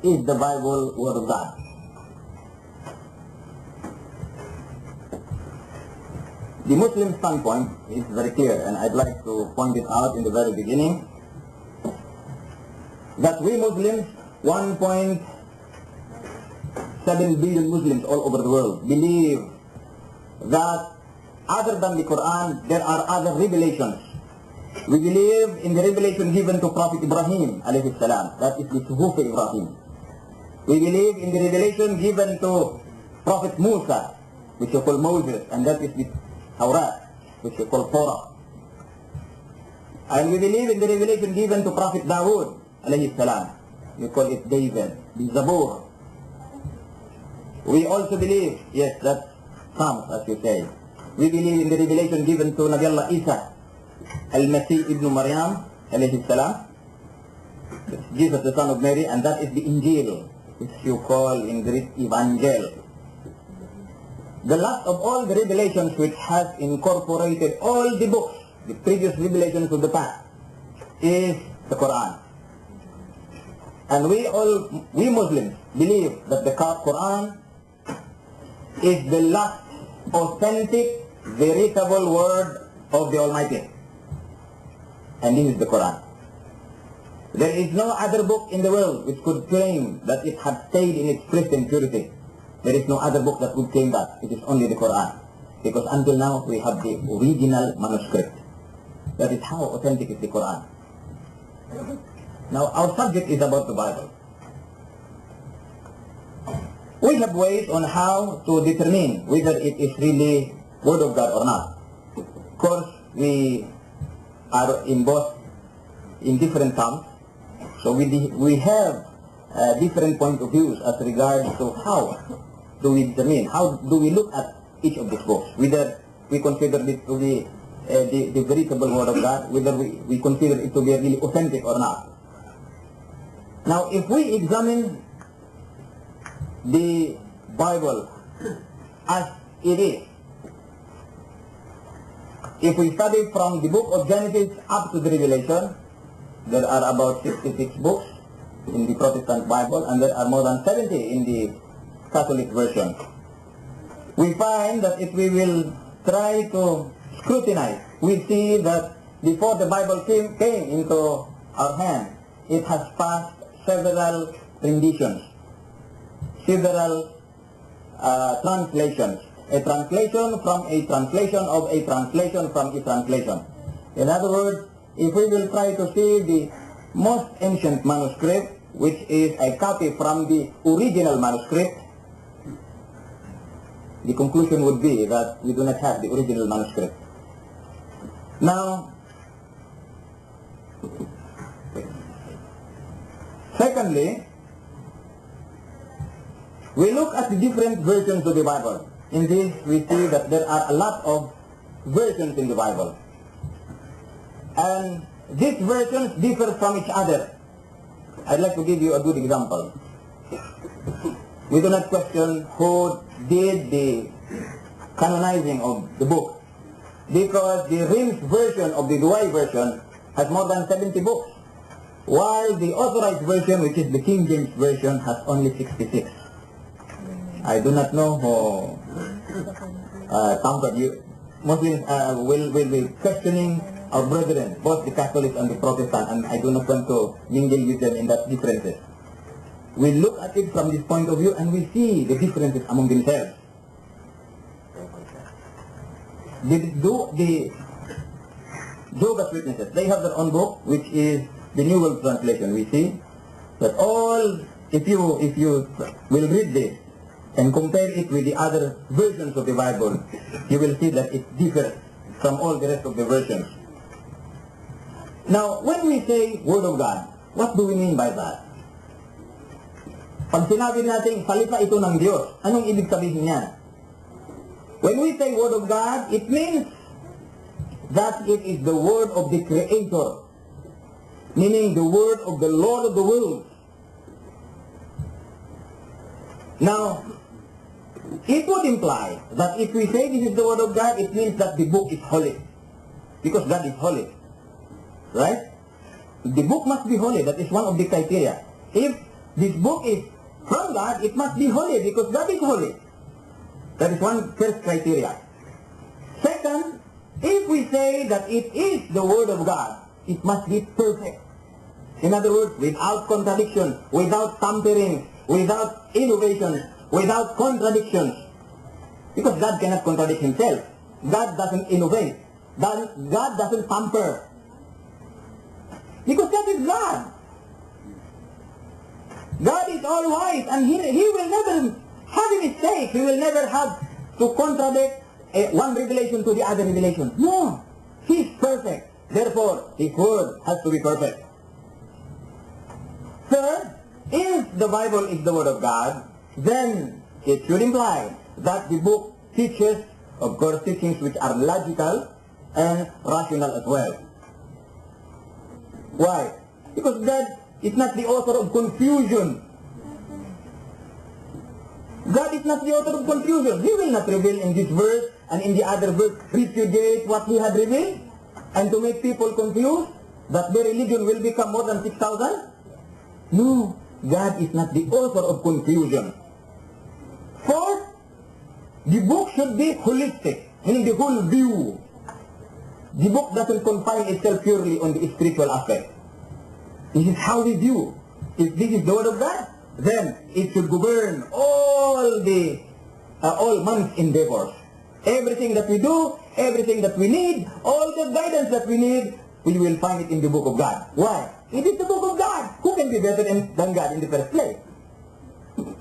is the Bible Word of God? The Muslim standpoint is very clear, and I'd like to point it out in the very beginning, that we Muslims, 1.7 billion Muslims all over the world, believe that other than the Quran, there are other revelations. We believe in the revelation given to Prophet Ibrahim alayhi salam, that is the Suhuf Ibrahim. We believe in the revelation given to Prophet Musa, which you call Moses, and that is the Tawrat, which you call Torah. And we believe in the revelation given to Prophet Dawood alayhi salam. We call it David, the Zabur. We also believe, yes, that's Psalms, as you say. We believe in the revelation given to Nabi Allah Isa, Al-Masih ibn Maryam alayhi salam, Jesus the son of Mary, and that is the Injil, which you call in Greek Evangel. The last of all the revelations, which has incorporated all the books, the previous revelations of the past, is the Quran. And we Muslims believe that the Quran is the last authentic, veritable word of the Almighty. And this is the Quran. There is no other book in the world which could claim that it had stayed in its Christian purity. There is no other book that would claim that. It is only the Quran. Because until now we have the original manuscript. That is how authentic is the Quran. Now our subject is about the Bible. We have ways on how to determine whether it is really Word of God or not. Of course, we are in both in different terms. So we have different point of views as regards to how do we determine, how do we look at each of these books, whether we consider it to be the veritable Word of God, whether we consider it to be really authentic or not. Now, if we examine the Bible as it is, if we study from the book of Genesis up to the Revelation, there are about 66 books in the Protestant Bible, and there are more than 70 in the Catholic version. We find that if we will try to scrutinize, we see that before the Bible came into our hand, it has passed several renditions, several translations, a translation from a translation of a translation from a translation. In other words, if we will try to see the most ancient manuscript, which is a copy from the original manuscript, the conclusion would be that we do not have the original manuscript. Now, secondly, we look at the different versions of the Bible. In this, we see that there are a lot of versions in the Bible. And these versions differ from each other. I'd like to give you a good example. We do not question who did the canonizing of the book, because the Reims version of the Douay version has more than 70 books, while the authorized version, which is the King James version, has only 66. I do not know who tampered. Muslims will be questioning our brethren, both the Catholics and the Protestant, and I do not want to mingle with them in that differences. We look at it from this point of view and we see the differences among themselves. The Jehovah's Witnesses, they have their own book, which is the New World Translation. We see that all, if you will read this and compare it with the other versions of the Bible, you will see that it differs from all the rest of the versions. Now, when we say Word of God, what do we mean by that? Pag sinabi natin, salita ito ng Diyos, anong ibig sabihin niyan? When we say Word of God, it means that it is the Word of the Creator, meaning the Word of the Lord of the world. Now, it would imply that if we say this is the Word of God, it means that the book is holy, because God is holy, right? The book must be holy. That is one of the criteria. If this book is from God, it must be holy because God is holy. That is one first criteria. Second, if we say that it is the Word of God, it must be perfect. In other words, without contradiction, without tampering, without innovation, without contradictions. Because God cannot contradict himself. God doesn't innovate. God doesn't tamper. Because that is God. God is all wise and he will never have a mistake. He will never have to contradict one revelation to the other revelation. No. He is perfect. Therefore, his word has to be perfect. Third, if the Bible is the word of God, then it should imply that the book teaches, of course, teachings which are logical and rational as well. Why? Because God is not the author of confusion. God is not the author of confusion. He will not reveal in this verse and in the other verse repudiate what he had revealed and to make people confused that the religion will become more than 6,000. No, God is not the author of confusion. Fourth, the book should be holistic, meaning the whole view. The book doesn't confine itself purely on the spiritual aspect. This is how we view. If this is the word of God, then it should govern all man's endeavors. Everything that we do, everything that we need, all the guidance that we need, we will find it in the book of God. Why? It is the book of God. Who can be better than God in the first place?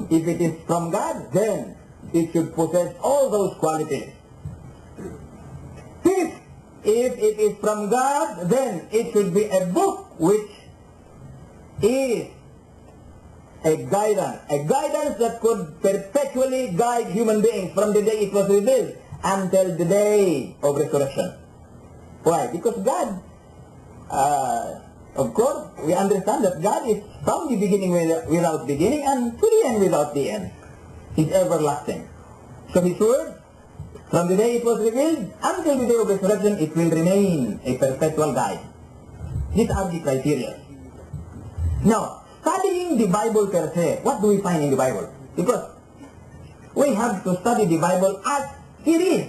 If it is from God, then it should possess all those qualities. Fifth, if it is from God, then it should be a book which is a guidance that could perpetually guide human beings from the day it was revealed until the day of resurrection. Why? Because God, of course, we understand that God is from the beginning without beginning and to the end without the end. He's everlasting. So His word, from the day it was revealed until the day of resurrection, it will remain a perpetual guide. These are the criteria. Now, studying the Bible per se, what do we find in the Bible? Because we have to study the Bible as it is.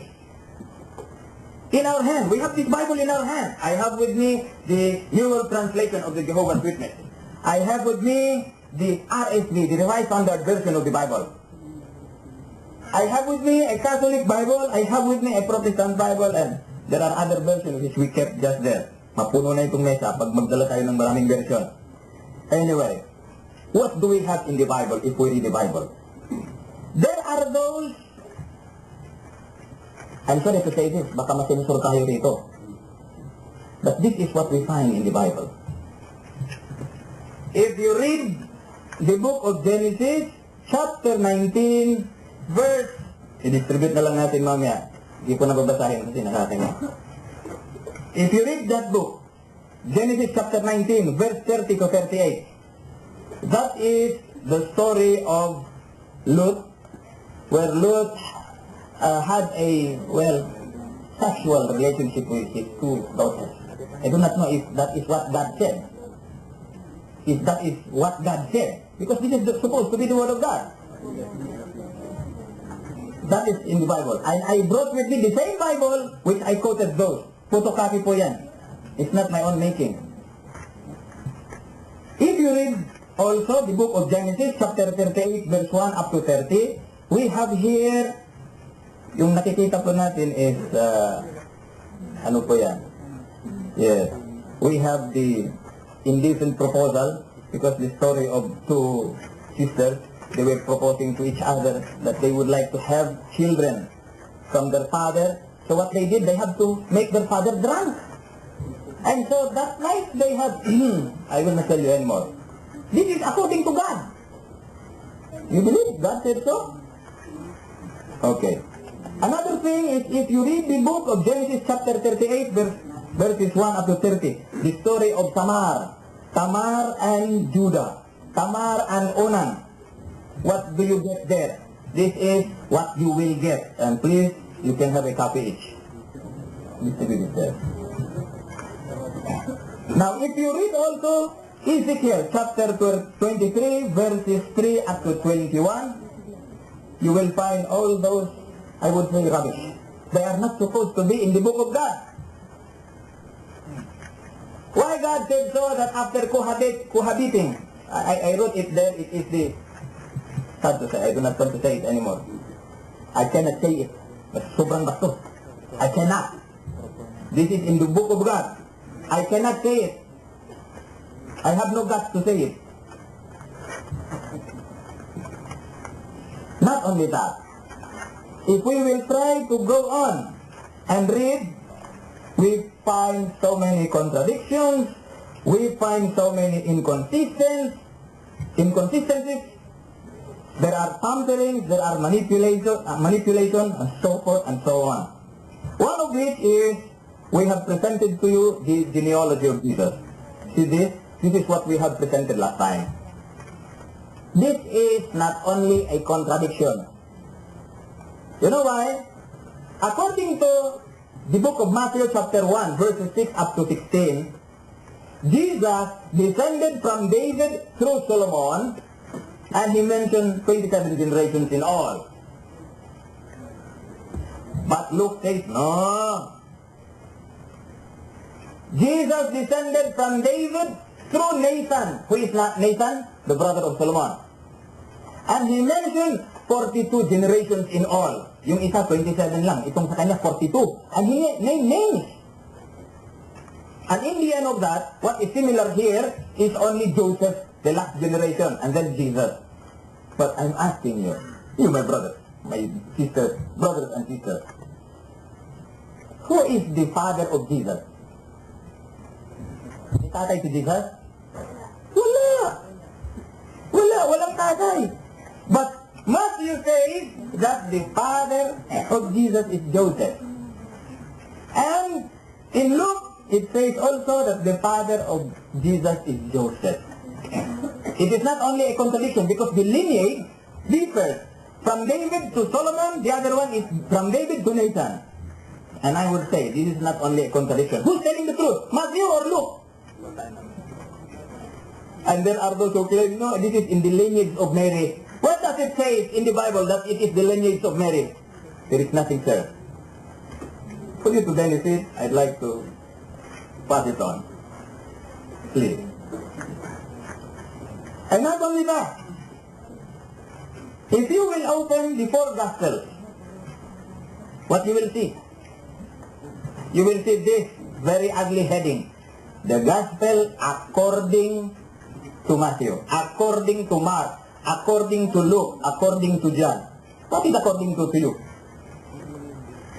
In our hand. We have this Bible in our hand. I have with me the New World Translation of the Jehovah's Witness. I have with me the RSV, the Revised Standard Version of the Bible. I have with me a Catholic Bible. I have with me a Protestant Bible, and there are other versions which we kept just there. Mapuno na itong mesa pag magdala tayo ng maraming version. Anyway, what do we have in the Bible if we read the Bible? There are those, I'm sorry to say this, baka masinsur tayo rito. But this is what we find in the Bible. If you read the book of Genesis, chapter 19, verse, i-distribute na lang natin mamaya. Hindi ko na babasahin kasi nakatin na. If you read that book, Genesis chapter 19, verse 30 to 38, that is the story of Lot, where Lot had a, sexual relationship with his two daughters. I do not know if that is what God said. If that is what God said. Because this is supposed to be the word of God. That is in the Bible. And I brought with me the same Bible which I quoted those. Photocopy po yan. It's not my own making. If you read also the book of Genesis, chapter 38, verse 1 up to 30, we have here, yung nakikita po natin is, ano po yan? Yes. We have the indecent proposal, because the story of two sisters, they were proposing to each other that they would like to have children from their father. So what they did, they had to make their father drunk. And so that night they had, I will not tell you anymore. This is according to God. You believe God said so? Okay. Another thing is, if you read the book of Genesis chapter 38, verses 1 up to 30, the story of Tamar and Judah, Tamar and Onan. What do you get there? This is what you will get. And please, you can have a copy each. Distribute it there. Now, if you read also Ezekiel chapter 23 verses 3 up to 21, you will find all those, I would say, rubbish. They are not supposed to be in the book of God. Why God said so? That after cohabiting, I wrote it there, it is the, sad to say, I do not want to say it anymore. I cannot say it. But sobrang basto. I cannot. This is in the book of God. I cannot say it. I have no guts to say it. Not only that, if we will try to go on and read, we find so many contradictions, we find so many inconsistencies, there are tamperings, there are manipulation, and so forth and so on. One of which is, we have presented to you the genealogy of Jesus. See this? This is what we have presented last time. This is not only a contradiction. You know why? According to the book of Matthew chapter 1 verses 6 up to 16, Jesus descended from David through Solomon, and he mentioned 27 generations in all. But Luke says, no. Jesus descended from David through Nathan. Who is not Nathan? The brother of Solomon. And he mentioned 42 generations in all. Yung isa, 27 lang. Itong sa kanya, 42. And he named names. And in the end of that, what is similar here is only Joseph, the last generation, and then Jesus. But I'm asking you, my brothers, my sisters, brothers and sisters, who is the father of Jesus? May tatay si Jesus? Walang tatay. But Matthew says that the father of Jesus is Joseph. And in Luke, it says also that the father of Jesus is Joseph. It is not only a contradiction because the lineage differs. From David to Solomon, the other one is from David to Nathan. And I would say this is not only a contradiction. Who's telling the truth? Matthew or Luke? And there are those who claim, no, this is in the lineage of Mary. What does it say in the Bible that it is the lineage of Mary? There is nothing, sir. For you to benefit, I'd like to pass it on. Please. And not only that, if you will open the 4 Gospels, what you will see? You will see this very ugly heading. The Gospel according to Matthew, according to Mark, according to Luke, according to John. What is according to you?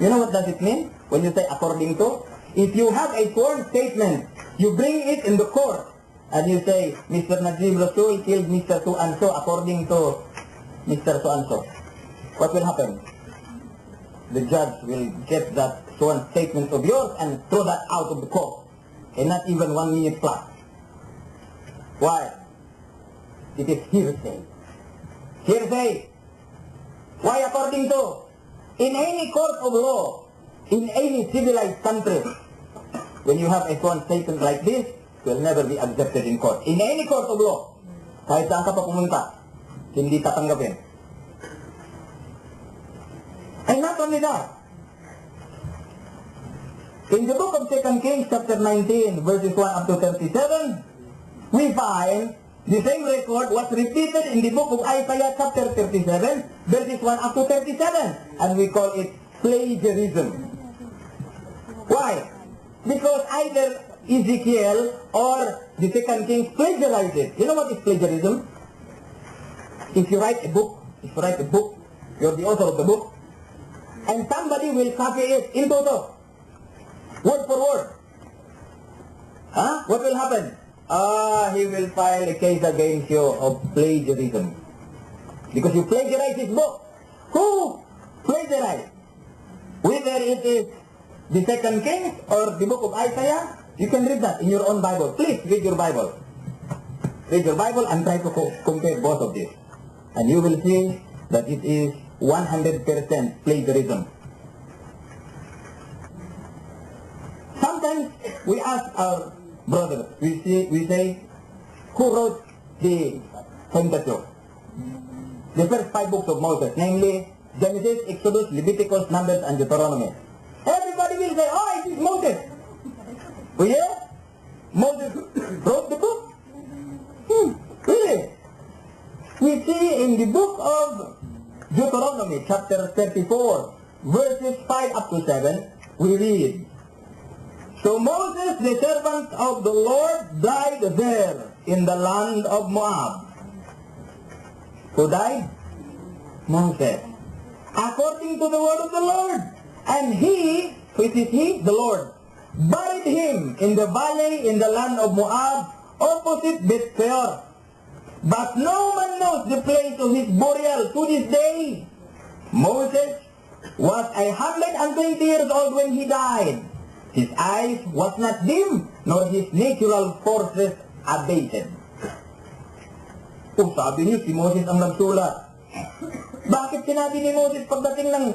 You know what does it mean when you say according to? If you have a sworn statement, you bring it in the court, and you say, Mr. Najib Rasul killed Mr. So-and-so according to Mr. So-and-so. What will happen? The judge will get that sworn statement of yours and throw that out of the court. And not even 1 minute plus. Why? It is hearsay. Hearsay. Why according to? In any court of law, in any civilized country, when you have a sworn statement like this, it will never be accepted in court. In any court of law, kahit saan ka pa pumunta, hindi tatanggapin. And not only that, in the book of 2 Kings chapter 19 verses 1 up to 37, we find the same record was repeated in the book of Isaiah chapter 37 verses 1 up to 37, and we call it plagiarism. Why? Because either Ezekiel or the 2 Kings plagiarized it. You know what is plagiarism? If you write a book, you're the author of the book, and somebody will copy it in toto, word for word. What will happen? He will file a case against you of plagiarism. Because you plagiarized his book. Who plagiarized? Whether it is the 2 Kings or the book of Isaiah, you can read that in your own Bible. Please read your Bible. Read your Bible and try to compare both of these. And you will see that it is 100% plagiarism. Sometimes we ask our brothers, we say, who wrote the Pentateuch? The first 5 books of Moses, namely Genesis, Exodus, Leviticus, Numbers, and Deuteronomy. Everybody will say, oh, it is Moses. Oh yeah? Moses wrote the book? Really? We see in the book of Deuteronomy, chapter 34, verses 5 up to 7, we read, So Moses, the servant of the Lord, died there in the land of Moab. Who died? Moses. According to the word of the Lord. And he, which is he? The Lord, buried him in the valley in the land of Moab, opposite Beth-peor. But no man knows the place of his burial to this day. Moses was 120 years old when he died. His eyes was not dim, nor his natural forces abated. Kung sabi niyo, si Moses ang nagsulat. Bakit sinabi ni Moses pagdating ng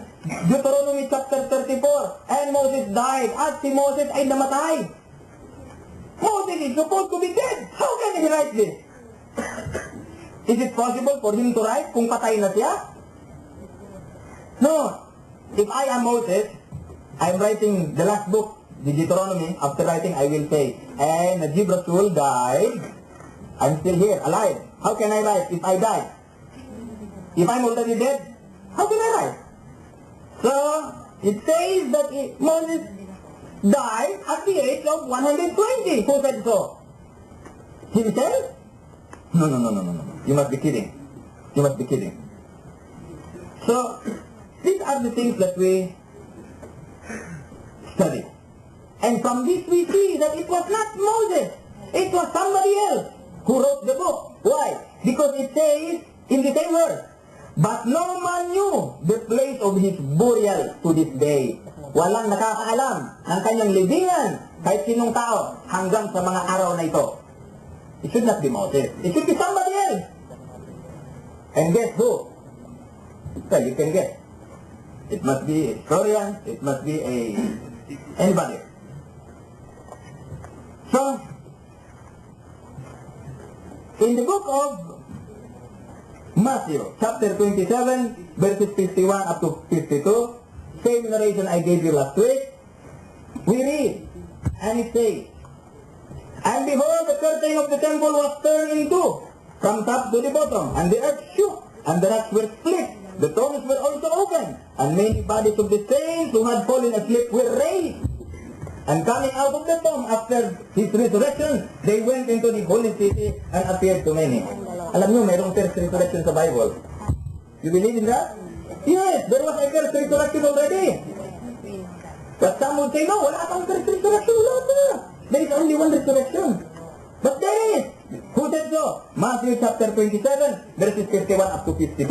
Deuteronomy chapter 34, and Moses died, at si Moses ay namatay? Moses is supposed to be dead. How can he write this? Is it possible for him to write kung patay na siya? No. If I am Moses, I'm writing the last book, the Deuteronomy. After writing, I will say, and Najib Rasul died. I'm still here, alive. How can I write if I die? If I'm already dead, how can I write? So, it says that Moses died at the age of 120. Who said so? Himself? No. You must be kidding. You must be kidding. So, these are the things that we study. And from this we see that it was not Moses. It was somebody else who wrote the book. Why? Because it says in the same verse, but no man knew the place of his burial to this day. Walang nakakaalam ng kanyang libingan kahit sinong tao hanggang sa mga araw na ito. It should not be Moses. It should be somebody else. And guess who? Well, you can guess. It must be a historian. It must be anybody. So, in the book of Matthew, chapter 27, verses 51 up to 52, same narration I gave you last week, we read, and it says, And behold, the curtain of the temple was turned in two, from top to the bottom, and the earth shook, and the rocks were split, the tombs were also opened, and many bodies of the saints who had fallen asleep were raised. And coming out of the tomb after his resurrection, they went into the holy city and appeared to many. Alam nyo, mayroong first resurrection sa Bible. You believe in that? Yes, there was a first resurrection already. But some would say, no, wala pang first resurrection. There is only one resurrection. But there is. Who said so? Matthew chapter 27, verses 51 up to 52.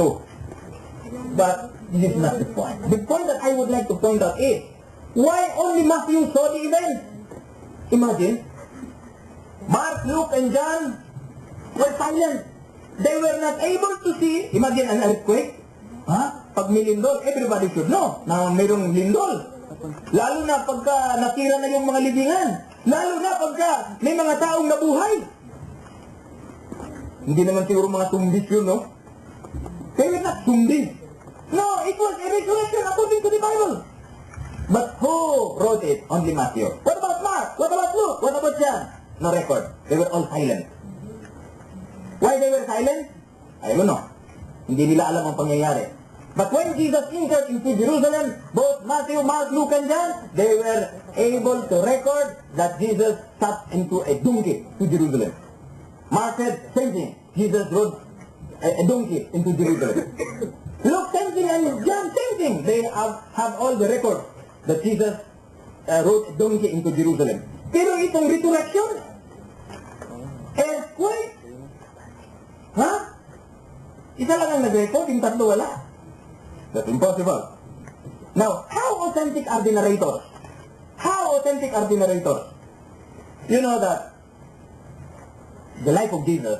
But this is not the point. The point that I would like to point out is, why only Matthew saw the event? Imagine, Mark, Luke, and John were silent. They were not able to see, imagine an earthquake. Pag may lindol, everybody should know na mayroong lindol. Lalo na pagka natira na yung mga libingan. Lalo na pagka may mga taong nabuhay. Hindi naman siguro mga tumbis yun, no? They were not tumbis. No, it was a resurrection according to the Bible. But who wrote it? Only Matthew. What about Mark? What about Luke? What about John? No record. They were all silent. Why they were silent? I don't know. Hindi nila alam ang pangyayari. But when Jesus entered into Jerusalem, both Matthew, Mark, Luke, and John, they were able to record that Jesus sat into a donkey to Jerusalem. Mark said, same thing. Jesus rode a donkey into Jerusalem. Luke, same thing, and John, same thing. They have all the records that Jesus rode a donkey into Jerusalem. Pero itong resurrection, earthquake, isa lang ang nag-record, yung tatlo wala. That's impossible. Now, how authentic are the narrators? How authentic are the narrators? You know that the life of Jesus,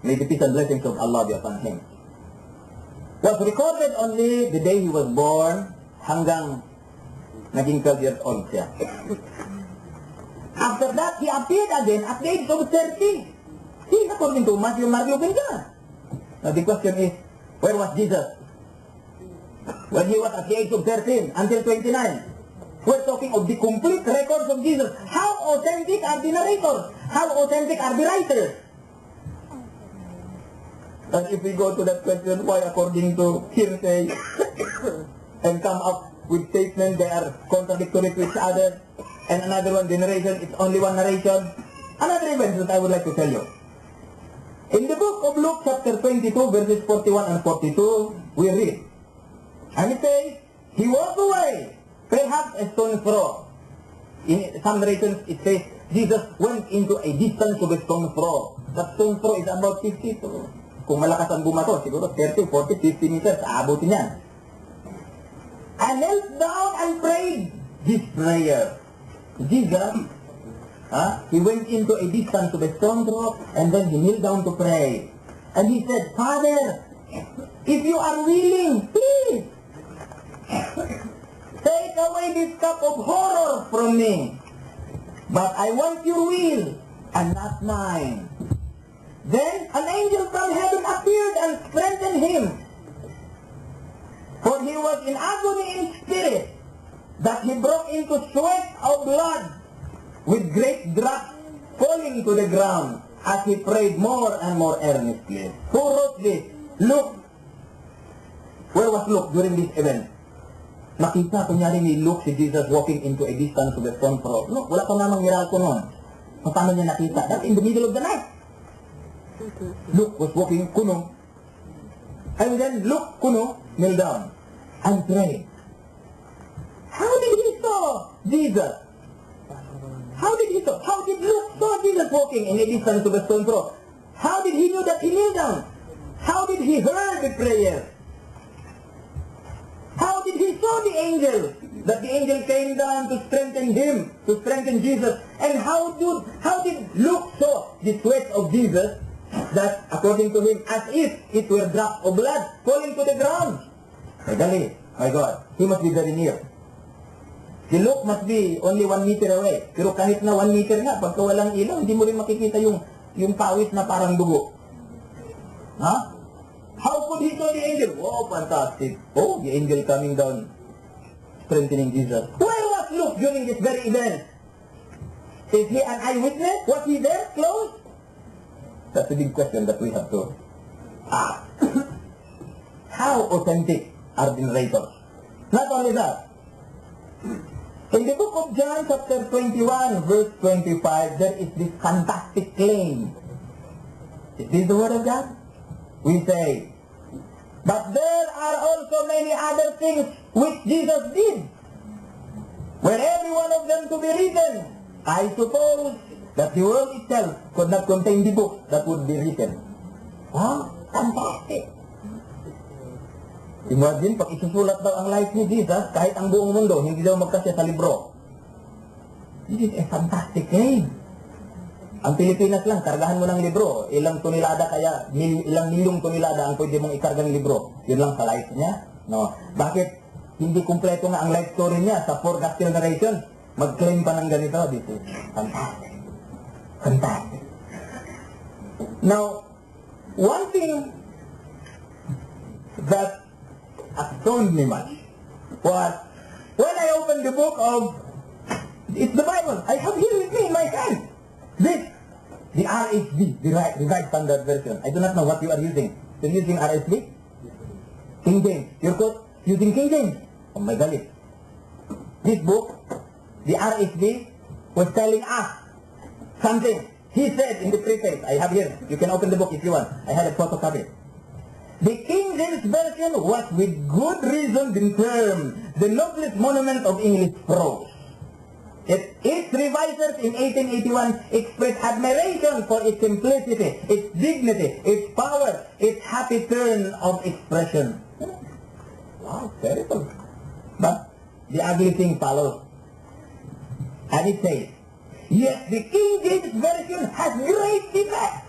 may the peace and blessings of Allah be upon him, was recorded only the day he was born hanggang naging 12 years old siya. After that, he appeared again at the age of 30. He's according to Matthew, Mark, Luke, and John. Now the question is, where was Jesus? When he was at the age of 13 until 29. We're talking of the complete records of Jesus. How authentic are the narrators? How authentic are the writers? And if we go to that question, why according to hearsay and come up with statements that are contradictory to each other, and another one, the narration, it's only one narration. Another event that I would like to tell you. In the book of Luke chapter 22 verses 41 and 42, we read, and it says, he walked away, perhaps a stone's throw. In some narrations, it says, Jesus went into a distance of a stone's throw. That stone's throw is about 50 to, kung malakas ang bumato, siguro 30, 40, 50 meters, aabutin yan. And knelt down and prayed this prayer. Jesus, he went into a distance of a stone throw, and then he knelt down to pray. And he said, Father, if you are willing, please, take away this cup of horror from me. But I want your will, and not mine. Then an angel from heaven appeared and strengthened him. For he was in agony in spirit, that he broke into sweat of blood, with great drops falling to the ground, as he prayed more and more earnestly. Who wrote this? Luke. Where was Luke during this event? Nakita kunyari ni Luke si Jesus walking into a distance of a stone throw. No, wala pa namang miracle noon. Paano niya nakita? That's in the middle of the night. Luke was walking kuno. And then Luke kuno kneel down and pray. How did he saw Jesus? How did Luke saw Jesus walking in a distance of a stone throw? How did he know that he kneeled down? How did he hear the prayer? How did he saw the angel? That the angel came down to strengthen him, to strengthen Jesus. And how did Luke saw the sweat of Jesus, that according to him, as if it were drops of blood falling to the ground? My God, he must be very near. Si Luke must be only 1 meter away. Pero kahit na 1 meter nga, pagka walang ilaw, hindi mo rin makikita yung pawis na parang dugo. Ha? How could he saw the angel? Oh, fantastic. Oh, the angel coming down, strengthening Jesus. Where was Luke during this very event? Is he an eyewitness? Was he there, close? That's a big question that we have to ask. How authentic are the narrators? Not only that, in the book of John chapter 21 verse 25, there is this fantastic claim. Is this the word of God? We say, but there are also many other things which Jesus did. Were every one of them to be written, I suppose that the world itself could not contain the book that would be written. Wow, fantastic. Imagine, pag isusulat daw ang life ni Jesus, kahit ang buong mundo, hindi daw magkasya sa libro. This is a fantastic claim. Ang Pilipinas lang, kargahan mo ng libro. Ilang tonelada kaya, ilang milyong tonelada ang pwede mong ikargang libro. Yun lang sa life niya. No? Bakit hindi kumpleto nga ang life story niya sa 4 gospel narrations? Mag-claim pa ng ganito. This is fantastic. Fantastic. Now, one thing that astounded me much was when I opened the book of, it's the Bible. I have here with me in my hand. This, the RSV, the Revised Standard Version. I do not know what you are using. You're using RSV? King James. You're using King James. Oh my God. This book, the RSV, was telling us something. He said in the preface, I have here, you can open the book if you want. I had a photocopy. The King James Version was with good reason termed the noblest monument of English prose. Its revisers in 1881 expressed admiration for its simplicity, its dignity, its power, its happy turn of expression. Wow, terrible. But the ugly thing follows. And it says, yes, the King James Version has great defects.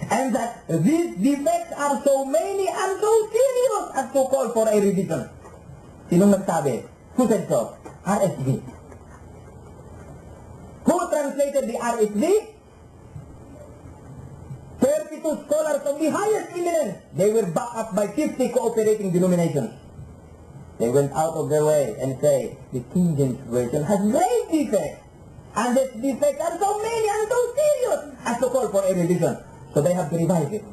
And that these defects are so many and so serious as to call for a revision. Sinong nagsabi? Who said so? RSV. Who translated the RSV? 22 scholars of the highest eminence. They were backed up by 50 cooperating denominations. They went out of their way and say, the King James Version has great defects. And these defects are so many and so serious as to call for a revision. So they have to revise it.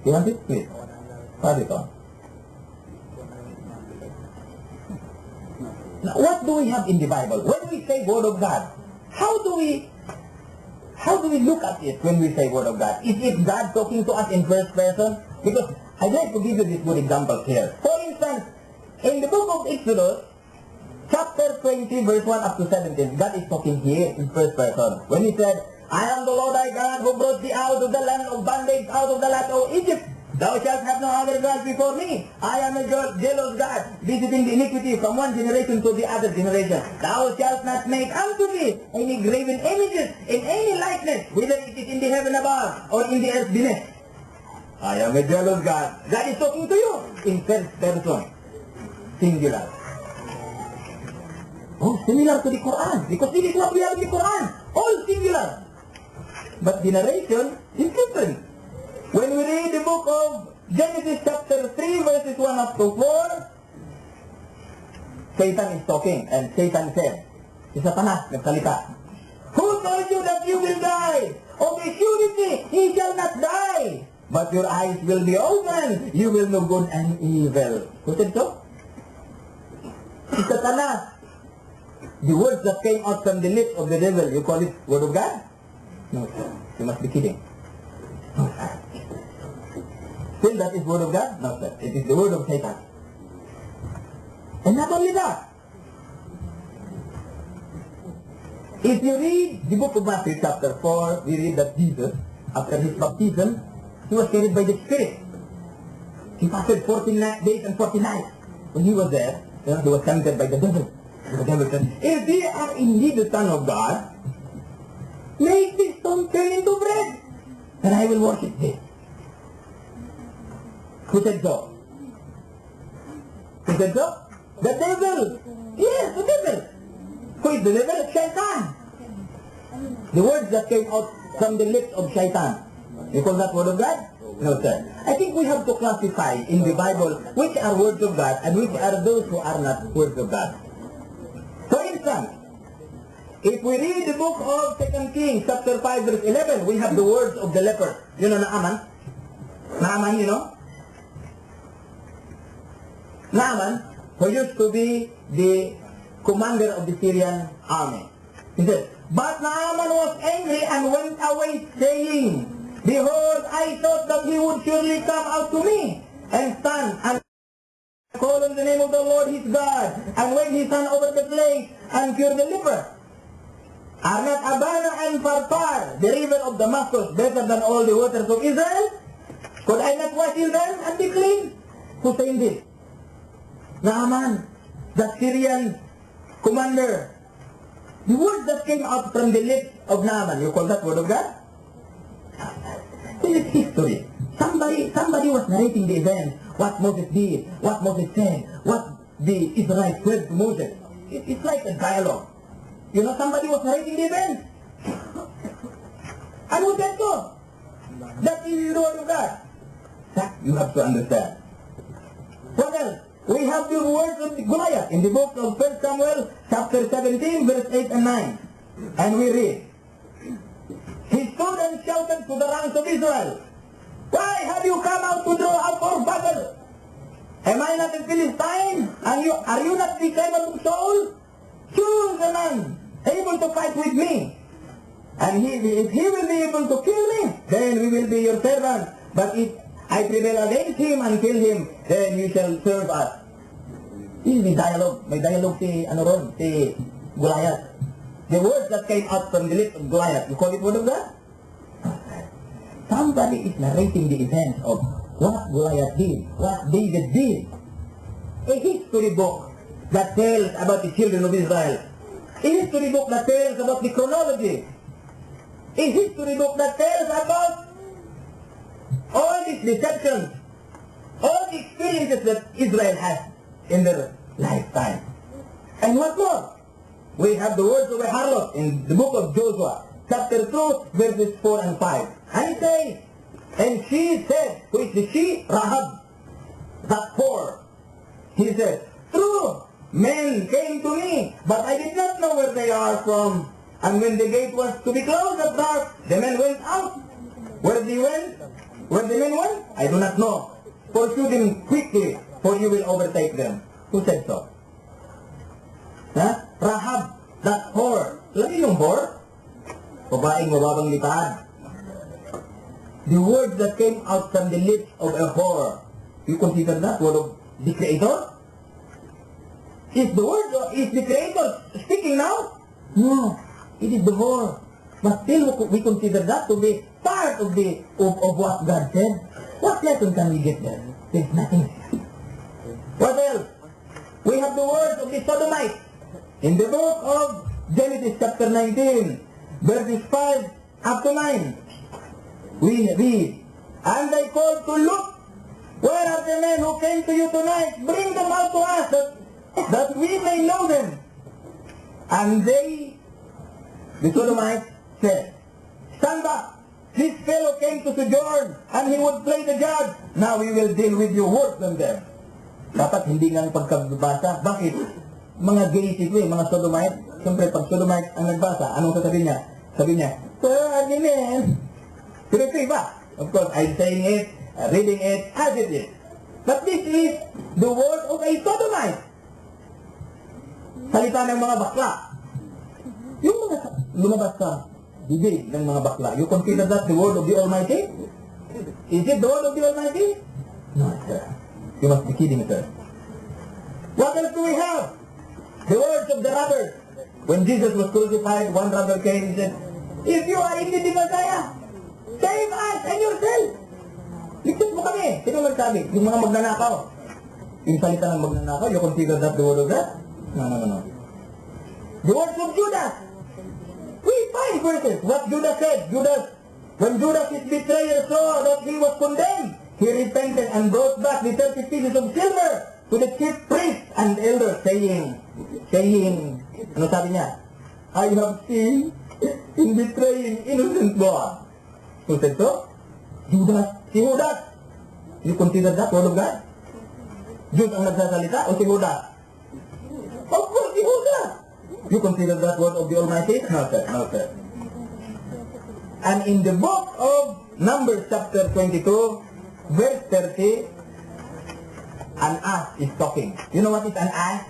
You want it? Please. Pass it on. Now, what do we have in the Bible? When we say Word of God, how do we look at it when we say Word of God? Is it God talking to us in first person? Because I'd like to give you this good example here. For instance, in the book of Exodus, chapter 20, verse 1 up to 17, God is talking here in first person. When he said, I am the Lord thy God who brought thee out of the land of bondage, out of the land of Egypt. Thou shalt have no other gods before me. I am a jealous God, visiting the iniquity from one generation to the other generation. Thou shalt not make unto thee any graven images in any likeness, whether it is in the heaven above or in the earth beneath. I am a jealous God. God is talking to you in first person, singular. Oh, similar to the Quran, because this is what we have in the Quran, all singular. But the narration is different. When we read the book of Genesis chapter 3 verses 1 up to 4, Satan is talking and Satan said, si Satanas nagsalita, who told you that you will die? Of a surety, he shall not die. But your eyes will be open. You will know good and evil. Who said so? Si Satanas. The words that came out from the lips of the devil, you call it Word of God? No, sir. You must be kidding. No, sir. Still, that is Word of God? No, sir. It is the Word of Satan. And not only that. If you read the book of Matthew chapter 4, we read that Jesus, after his baptism, he was carried by the Spirit. He fasted 14 days and 40 nights. When he was there, he was tempted by the devil. The devil said, if they are indeed the Son of God, make this stone turn into bread, and I will worship this. Who said so? Who said so? The devil. Yes, the devil. Who is the devil? Shaitan. The words that came out from the lips of Shaitan. You call that Word of God? No, sir. I think we have to classify in the Bible which are words of God and which are those who are not words of God. For instance, if we read the book of 2 Kings, chapter 5, verse 11, we have the words of the leper. You know Naaman? Naaman, you know? Naaman, who used to be the commander of the Syrian army. He said, but Naaman was angry and went away saying, behold, I thought that he would surely come out to me and stand and call on the name of the Lord his God, and wave his hand over the place and cure the leper. Are not Abana and Pharpar, the river of Damascus, better than all the waters of Israel? Could I not wash in them and be clean? Who saying this? Naaman, the Syrian commander. The words that came out from the lips of Naaman, you call that Word of God? It is history. Somebody was narrating the event, what Moses did, what Moses said, what the Israelites said to Moses. It's like a dialogue. You know, somebody was narrating the event. And who said so? That is the Word of God. That you have to understand. What else? We have the words of Goliath in the book of 1 Samuel, chapter 17, verse 8 and 9. And we read, he stood and shouted to the ranks of Israel, why have you come out to draw up for battle? Am I not a Philistine? And are you not the servant of Saul? Choose a man able to fight with me. And if he will be able to kill me, then we will be your servants. But if I prevail against him and kill him, then you shall serve us. This is the dialogue. May dialogue si Goliath. The words that came out from the lips of Goliath, you call it Word of God? Somebody is narrating the events of what Goliath did, what David did. A history book that tells about the children of Israel. A history book that tells about the chronology. A history book that tells about all these deceptions, all the experiences that Israel has in their lifetime. And what more? We have the words of a harlot in the book of Joshua, chapter 2, verses 4 and 5. And it says, And she said, who is the she? Rahab, that whore. He said, true, men came to me, but I did not know where they are from. And when the gate was to be closed at dark, the men went out. Where they went? Where the men went? I do not know. Pursue them quickly, for you will overtake them. Who said so? Huh? Rahab, that whore. Alam niyo yung whore? Babaeng mababang lipad. The words that came out from the lips of a whore, you consider that word of the Creator? Is the Creator speaking now? No, it is the whore. But still we consider that to be part of what God said. What lesson can we get there? There's nothing. What else? We have the words of the Sodomites. In the book of Genesis chapter 19, verses 5 up to 9. We read, and I called to look, where are the men who came to you tonight? Bring them out to us, that we may know them. And they, the Sodomites, said, stand up, this fellow came to sojourn, and he would play the judge. Now we will deal with you worse than them. Dapat hindi nga ang pagkabasa. Bakit? Mga gays ito mga Sodomite. Siyempre, pag Sodomite ang nagbasa, anong sasabihin niya? Sabi niya, men. Pero ba? Of course, I'm saying it, reading it as it is. But this is the word of a Sodomite. Salita ng mga bakla. Yung mga lumabas sa bibig ng mga bakla, you consider that the word of the Almighty? Is it the word of the Almighty? No, sir. You must be kidding, sir. What else do we have? The words of the robbers. When Jesus was crucified, one robber came and said, if you are indeed the Messiah, save us and yourself. Ligtas mo kami. Sino magsabi? Yung mga magnanakaw. Yung salita ng magnanakaw, you consider that the word of God? No. The words of Judas. We find verses. What Judas said. When Judas his betrayer saw that he was condemned, he repented and brought back the 30 pieces of silver to the chief priests and elders, saying, ano sabi niya? I have sinned in betraying innocent blood. Who said so? Judas. Si Judas. You consider that word of God? Judas ang nagsasalita o si Judas? Of course, si Judas. You consider that word of the Almighty? No, sir. No, sir. And in the book of Numbers chapter 22, verse 30, an ass is talking. You know what is an ass?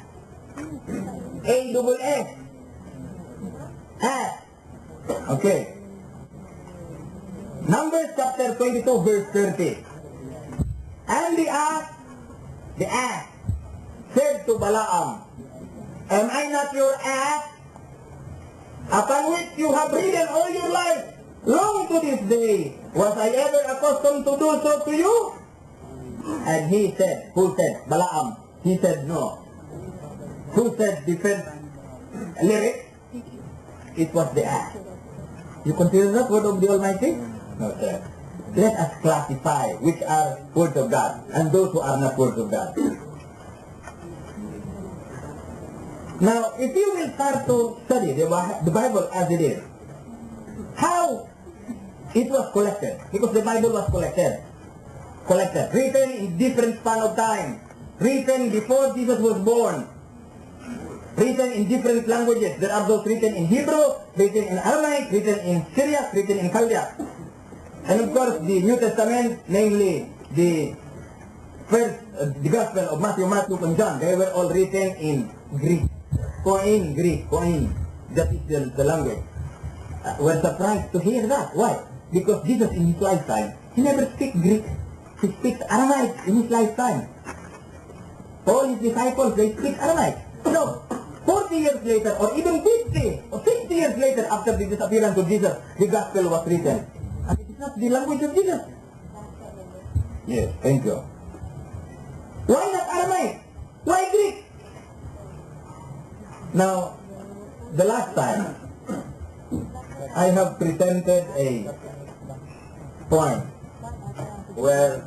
A-double-S. Ass. Okay. Numbers chapter 22, verse 30. And the ass, said to Balaam, am I not your ass, upon which you have ridden all your life, long to this day? Was I ever accustomed to do so to you? And he said, who said? Balaam. He said no. Who said different lyrics? It was the ass. You consider that word of the Almighty? No, sir. Let us classify which are words of God and those who are not words of God. Now, if you will start to study the Bible as it is, how it was collected, because the Bible was collected, written in different span of time, written before Jesus was born, written in different languages. There are those written in Hebrew, written in Aramaic, written in Syriac, written in Chaldea. And of course, the New Testament, namely the the Gospel of Matthew, Mark, Luke, and John, they were all written in Greek. Koine. That is the language. We're surprised to hear that. Why? Because Jesus in his lifetime, he never speaks Greek. He speaks Aramaic in his lifetime. All his disciples, they speak Aramaic. So, 40 years later, or even 50 or 60 years later after the disappearance of Jesus, the Gospel was written. And it is not the language of Jesus. Yes, thank you. Why not Aramaic? Why Greek? Now, the last time, I have presented a point where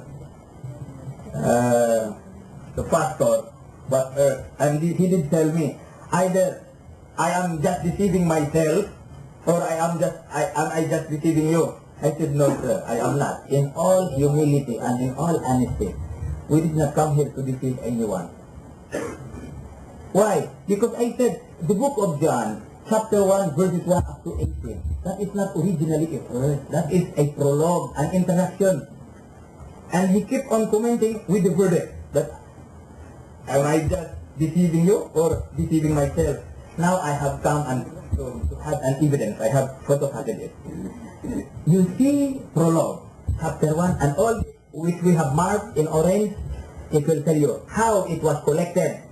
the pastor was and he did tell me, either I am just deceiving myself or I am just deceiving you. I said, no, sir, I am not. In all humility and in all honesty, we did not come here to deceive anyone. Why? Because I said, the book of John, chapter 1, verses 1 up to 18, that is not originally a verse. That is a prologue, an introduction. And he kept on commenting with the verdict that, am I just deceiving you or deceiving myself? Now I have come and to have an evidence. I have photocopied it. You see prologue, chapter 1, and all which we have marked in orange, it will tell you how it was collected.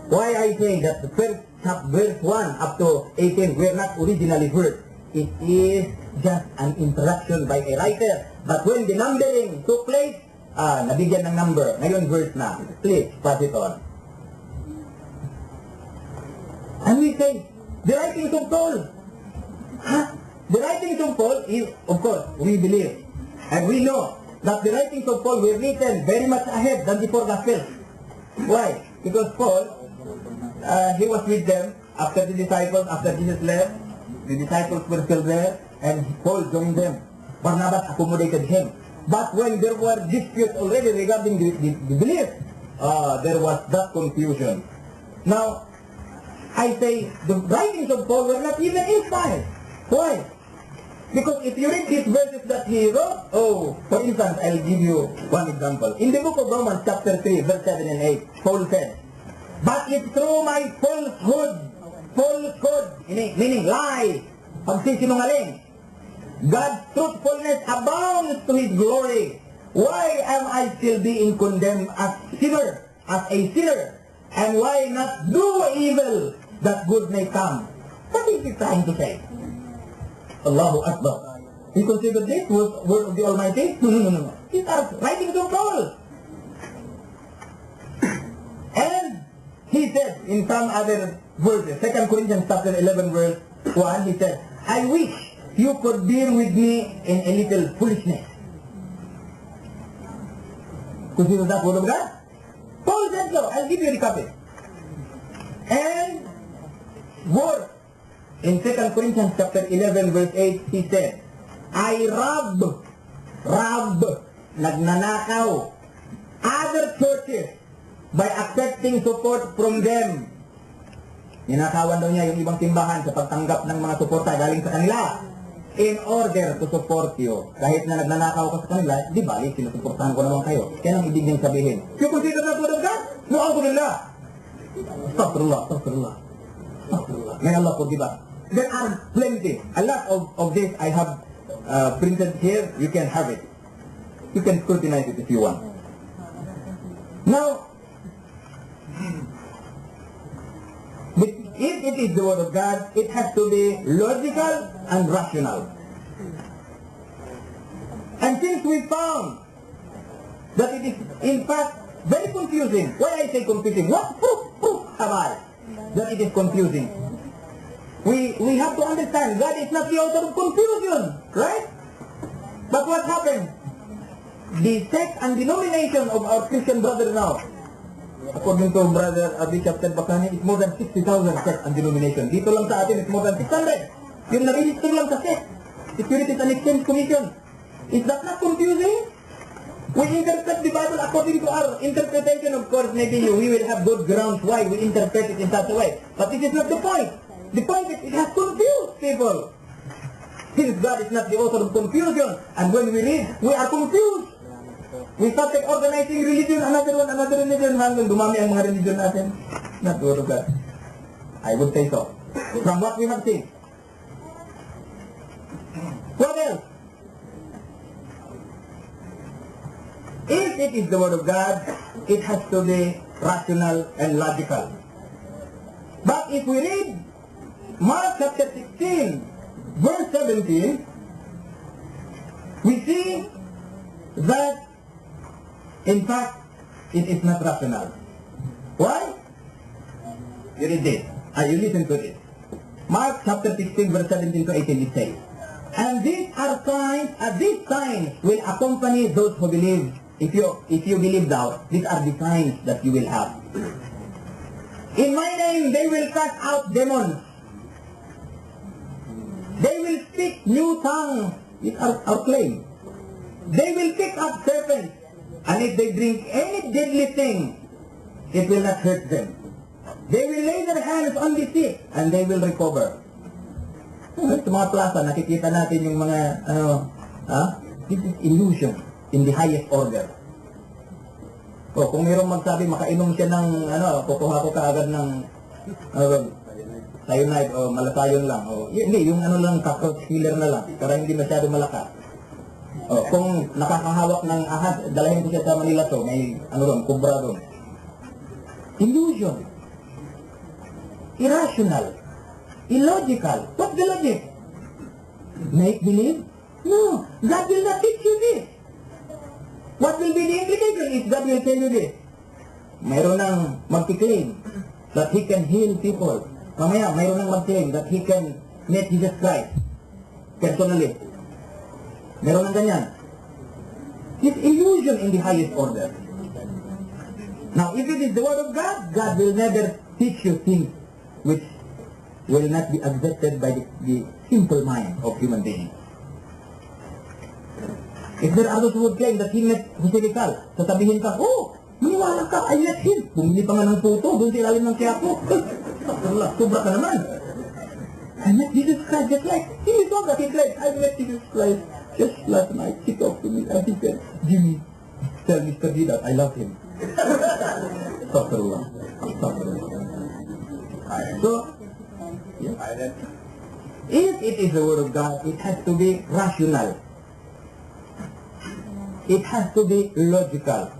Why I say that the first verse 1 up to 18 were not originally heard. It is just an introduction by a writer. But when the numbering took place, nabigyan ng number. Ngayon verse na. Please, pass it on. And we say, the writings of Paul. Huh? The writings of Paul is, of course, we believe. And we know that the writings of Paul were written very much ahead than the four Gospels. Why? Because Paul, he was with them after the disciples, after Jesus left. The disciples were still there, and Paul joined them. Barnabas accommodated him. But when there were disputes already regarding the belief, there was that confusion. Now, I say the writings of Paul were not even inspired. Why? Because if you read these verses that he wrote, for instance, I'll give you one example. In the book of Romans chapter 3, verse 7 and 8, Paul said, but if through my falsehood, meaning lie, pagsisinungaling, God's truthfulness abounds to His glory, why am I still being condemned as a sinner? And why not do evil that good may come? What is he trying to say? Allahu Akbar. He considered this word of the Almighty? No. These are writings of Paul. And he said in some other verses, 2 Corinthians chapter 11 verse 1, he said, I wish you could bear with me in a little foolishness. Consider that word of God? Paul said so. I'll give you the copy. And word in 2 Corinthians chapter 11 verse 8, he said, I rob, nagnanakaw, other churches by accepting support from them. Ninakawan daw niya yung ibang timbahan sa pagtanggap ng mga suporta galing sa kanila in order to support you. Kahit na nagnanakaw ka sa kanila, di bali, sinusuportahan ko naman kayo. Kaya nang ibig niyang sabihin, you consider that word of God? No, Alhamdulillah. Astaghfirullah. May Allah forgive us. There are plenty. A lot of this I have printed here. You can have it. You can scrutinize it if you want. Now, if it is the word of God, it has to be logical and rational. And since we found that it is in fact very confusing, why I say confusing? What proof have I that it is confusing? We have to understand God is not the author of confusion, right? But what happened? The sect and denomination of our Christian brother now, according to Brother Bishop Ted Bacani, it's more than 60,000 sect and denomination. Dito lang sa atin, it's more than 600. Yung na-register lang sa sect, Securities and Exchange Commission. Is that not confusing? We interpret the Bible according to our interpretation. Of course, maybe we will have good grounds why we interpret it in such a way. But this is not the point. The point is it has confused people. Since God is not the author of confusion, and when we read, we are confused. We started organizing religion, another religion, hanggang dumami ang mga religion natin. Not the word of God. I would say so. From what we have seen. What else? If it is the word of God, it has to be rational and logical. But if we read Mark chapter 16, verse 17, we see that in fact it is not rational. Why? You read this. You listen to this. Mark chapter 16, verse 17 to 18, it says, and these are signs, these signs will accompany those who believe. If you believe thou, these are the signs that you will have. In my name they will cast out demons. They will speak new tongues. It's our claim. They will pick up serpents, and if they drink any deadly thing, it will not hurt them. They will lay their hands on the sick, and they will recover. Sa mga plaza, nakikita natin yung mga, this is illusion in the highest order. O, kung mayroong magsabi, makainom siya ng, kukuha ko kaagad ng, cyanide o malatayon lang. O, hindi, yung lang, cockroach killer na lang, para hindi masyado malakas. O, kung nakakahawak ng ahas, dalahin ko siya sa Manila to, may, kubra doon. Illusion. Irrational. Illogical. What's the logic? Make believe? No, God will not teach you this. What will be the implication if God will tell you this? Mayroon nang mag-claim that He can heal people. Mamaya, mayroon nang mag-claim that He can meet Jesus Christ personally. Meron nang ganyan. It's illusion in the highest order. Now, if it is the Word of God, God will never teach you things which will not be accepted by the simple mind of human beings. If there are those who would claim that He met Jose Rizal, sasabihin ka, oh, maniwala ka, I met him. Bumili pa nga ng puto, doon sa ilalim ng Quiapo. Sobra ka naman. I met Jesus Christ just like, he told that he claimed, I met Jesus Christ just last night. He talked to me and he said, Jimmy, tell Mr. D that I love him. Astaghfirullah. So, if it is the Word of God, it has to be rational. It has to be logical.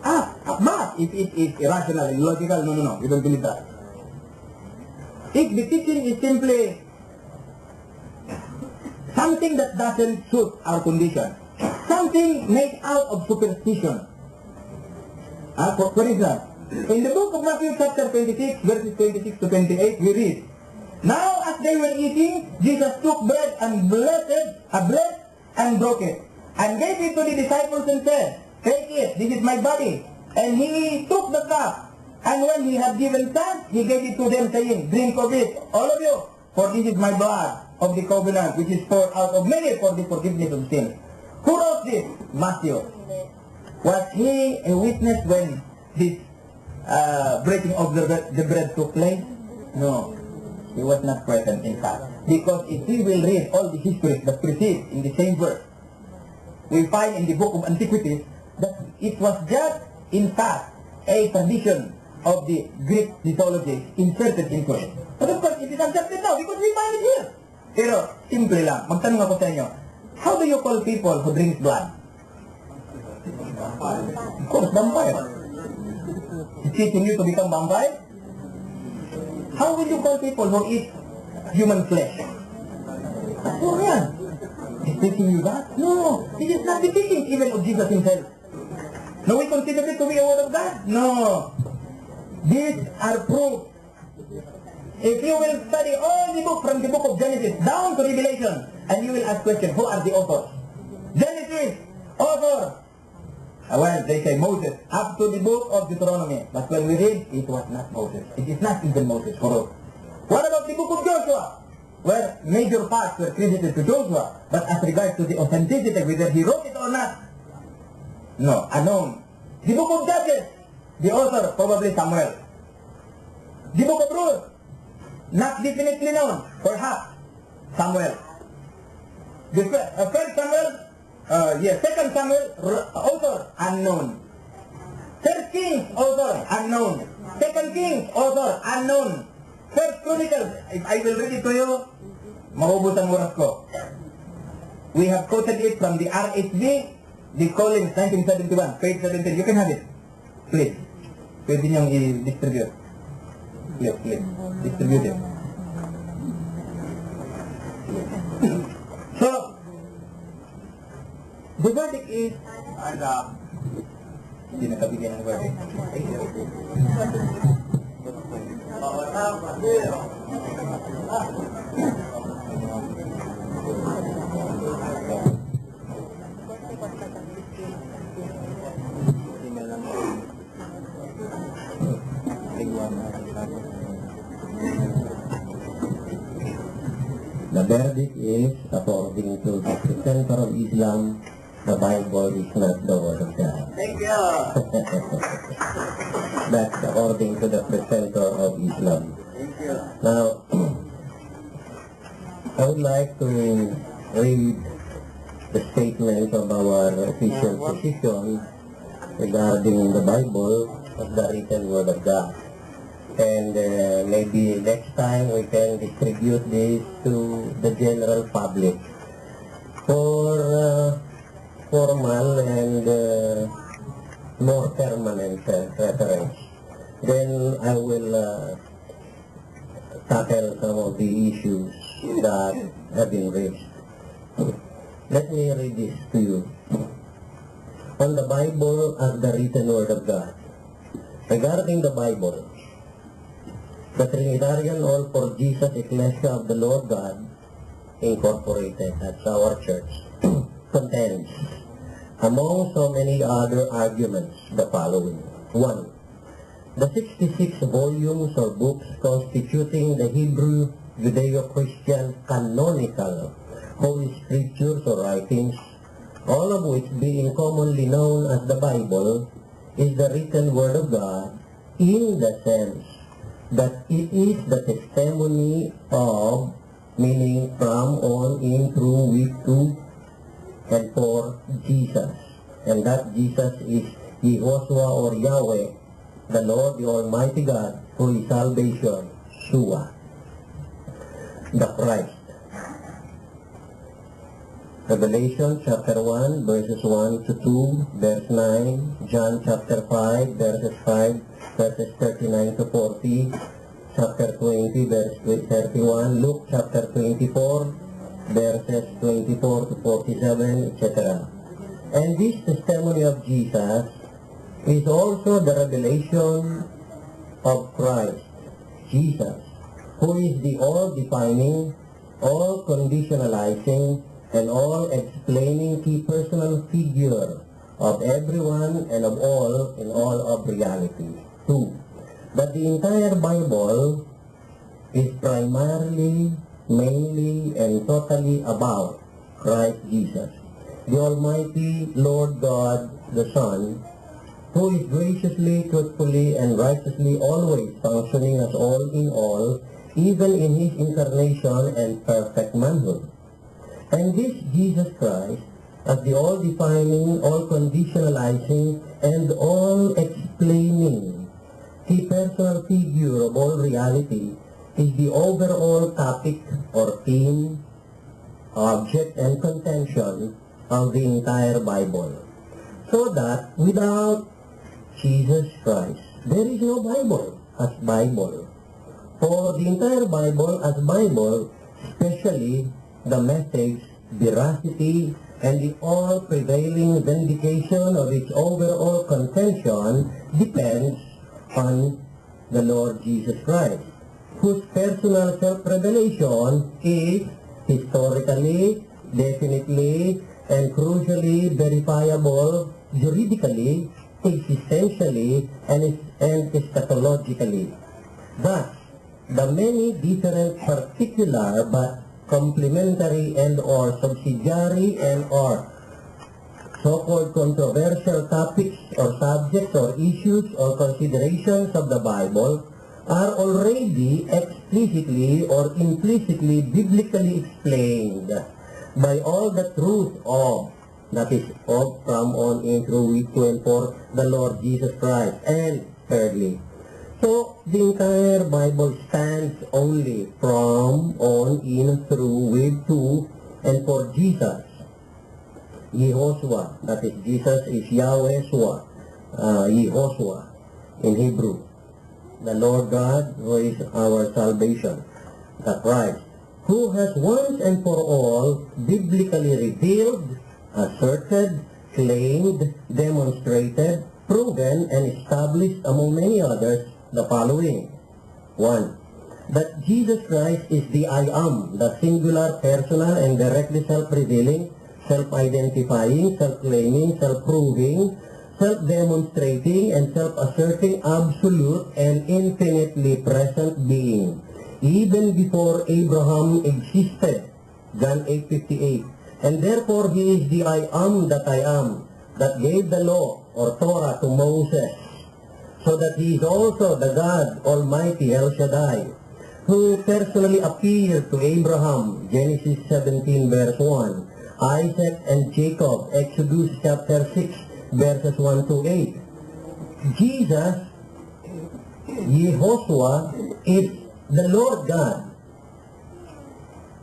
But if it is irrational and illogical, no, we don't believe that. If the teaching is simply something that doesn't suit our condition, something made out of superstition. For example, in the book of Matthew chapter 26, verses 26 to 28, we read, Now as they were eating, Jesus took bread and blessed and broke it, and gave it to the disciples and said, Take it, this is my body. And he took the cup, and when he had given thanks, he gave it to them, saying, Drink of it, all of you, for this is my blood of the covenant, which is poured out of many for the forgiveness of sins. Who wrote this? Matthew. Was he a witness when this breaking of the bread took place? No. He was not present, in fact. Because if we will read all the histories that precede in the same verse, we find in the book of Antiquities that it was just, in fact, a tradition of the Greek mythology inserted into it. But of course, it is accepted now because we find it here. Pero, simple lang. Magtanong ako sa inyo, how do you call people who drink blood? Of course, vampire. It's teaching you to become vampire? How will you call people who eat human flesh? Oh, yan. Is teaching you that? No, it is not the teaching even of Jesus himself. No, we consider it to be a word of God? No. These are proof. If you will study all the book from the book of Genesis down to Revelation, and you will ask question, who are the authors? Genesis, author. Well, they say Moses, up to the book of Deuteronomy. But when we read, it was not Moses. It is not even Moses for us. What about the book of Joshua? Where major parts were credited to Joshua, but as regards to the authenticity, whether he wrote it or not, no, unknown. The book of Judges, the author, probably Samuel. The book of Ruth, not definitely known, perhaps Samuel. The first Samuel, second Samuel, author, unknown. First Kings, author, unknown. Second Kings, author, unknown. First Chronicles, if I will read it to you, maubos ang oras ko. We have quoted it from the RHB, the Collins, 1971, page 17. You can have it. Please. Pwede niyong i-distribute. Please. Distribute it. So, the verdict is, hindi nakabigyan ng verdict. verdict is, according to the presenter of Islam, the Bible is not the Word of God. Thank you. That's according to the presenter of Islam. Thank you. Now, I would like to read the statement of our official position regarding the Bible as the written Word of God. And maybe next time we can distribute this to the general public for formal and more permanent reference. Then I will tackle some of the issues that have been raised. Let me read this to you. On the Bible as the written Word of God. Regarding the Bible, the Trinitarian All for Jesus Ecclesia of the Lord God, Incorporated, that's our church, contains, among so many other arguments, the following. 1. The 66 volumes or books constituting the Hebrew Judeo-Christian canonical Holy Scriptures or writings, all of which being commonly known as the Bible, is the written Word of God in the sense that it is the testimony of, meaning from, on, in, through, with, to, and for Jesus. And that Jesus is Yehoshua or Yahweh, the Lord, the Almighty God, who is salvation, Shua, the Christ. Revelation chapter 1, verses 1 to 2, verse 9, John chapter 5, verses 5, verses 39 to 40, chapter 20, verse 31, Luke chapter 24, verses 24 to 47, etc. And this testimony of Jesus is also the revelation of Christ, Jesus, who is the all-defining, all-conditionalizing, and all-explaining key personal figure of everyone and of all in all of reality. 2. But the entire Bible is primarily, mainly, and totally about Christ Jesus, the Almighty Lord God, the Son, who is graciously, truthfully, and righteously always functioning as all in all, even in his incarnation and perfect manhood. And this Jesus Christ, as the all-defining, all-conditionalizing, and all-explaining key personal figure of all reality, is the overall topic or theme, object, and contention of the entire Bible. So that without Jesus Christ, there is no Bible as Bible. For the entire Bible as Bible, especially the message, veracity, and the all-prevailing vindication of its overall contention depends on the Lord Jesus Christ, whose personal self-revelation is historically, definitely, and crucially verifiable juridically, existentially, and eschatologically. Thus, the many different particular but complementary and or subsidiary and or so-called controversial topics or subjects or issues or considerations of the Bible are already explicitly or implicitly biblically explained by all the truth of, that is, of, from, on, in, through, with, to, and for the Lord Jesus Christ. And thirdly, so the entire Bible stands only from, on, in, through, with, to, and for Jesus, Yehoshua. That is, Jesus is Yahweh Shua, Yehoshua in Hebrew. The Lord God, who is our salvation, the Christ, who has once and for all biblically revealed, asserted, claimed, demonstrated, proven, and established among many others the following. 1. That Jesus Christ is the I Am, the singular, personal, and directly self-revealing, self-identifying, self-claiming, self-proving, self-demonstrating, and self-asserting absolute and infinitely present being, even before Abraham existed, John 8:58. And therefore he is the I am that I am, that gave the law or Torah to Moses, so that he is also the God Almighty El Shaddai, who personally appeared to Abraham, Genesis 17 verse 1, Isaac and Jacob, Exodus chapter 6 verses 1 to 8. Jesus, Yehoshua, is the Lord God,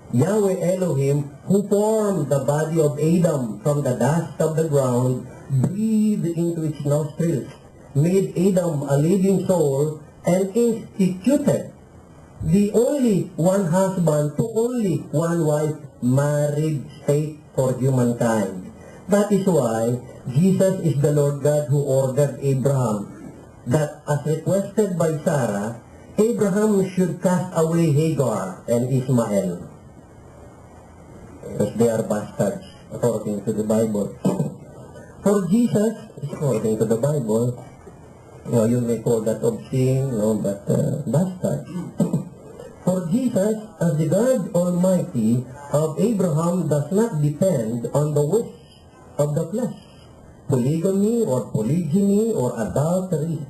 Yahweh Elohim, who formed the body of Adam from the dust of the ground, breathed into its nostrils, made Adam a living soul, and instituted the only one husband to only one wife marriage state for humankind. That is why Jesus is the Lord God who ordered Abraham that, as requested by Sarah, Abraham should cast away Hagar and Ishmael, because they are bastards, according to the Bible. For Jesus, according to the Bible, you may call that obscene, but bastards. For Jesus, as the God Almighty of Abraham, does not depend on the wish of the flesh, polygamy or polygyny or adultery,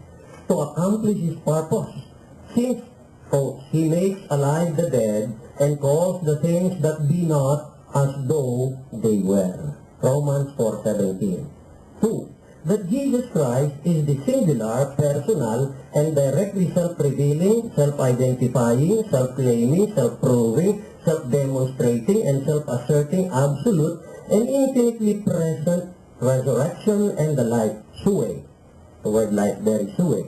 to accomplish his purpose, since he makes alive the dead and calls the things that be not as though they were. Romans 4:17. 2. That Jesus Christ is the singular, personal, and directly self-revealing, self-identifying, self-claiming, self-proving, self-demonstrating, and self-asserting absolute and infinitely present resurrection and the life, sue. The word life there is sue.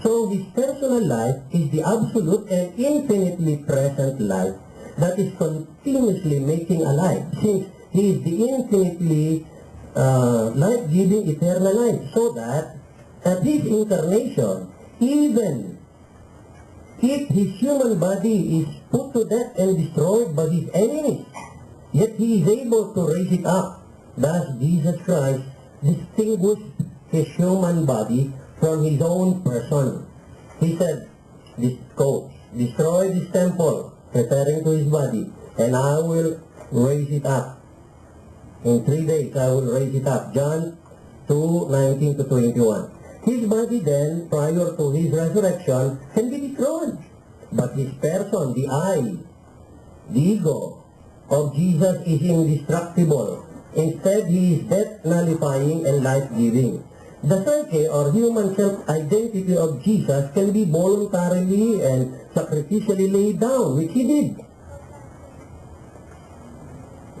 So his personal life is the absolute and infinitely present life that is continuously making alive, since he is the infinitely life-giving eternal life, so that at his incarnation, even if his human body is put to death and destroyed by his enemies, yet he is able to raise it up. Thus Jesus Christ distinguished his human body from his own person. He said, this quote, "Destroy this temple," referring to his body, "and I will raise it up. In 3 days I will raise it up." John 2:19 to 21. His body then, prior to his resurrection, can be destroyed. But his person, the I, the ego of Jesus, is indestructible. Instead, he is death-nullifying and life-giving. The psyche or human self-identity of Jesus can be voluntarily and sacrificially laid down, which he did.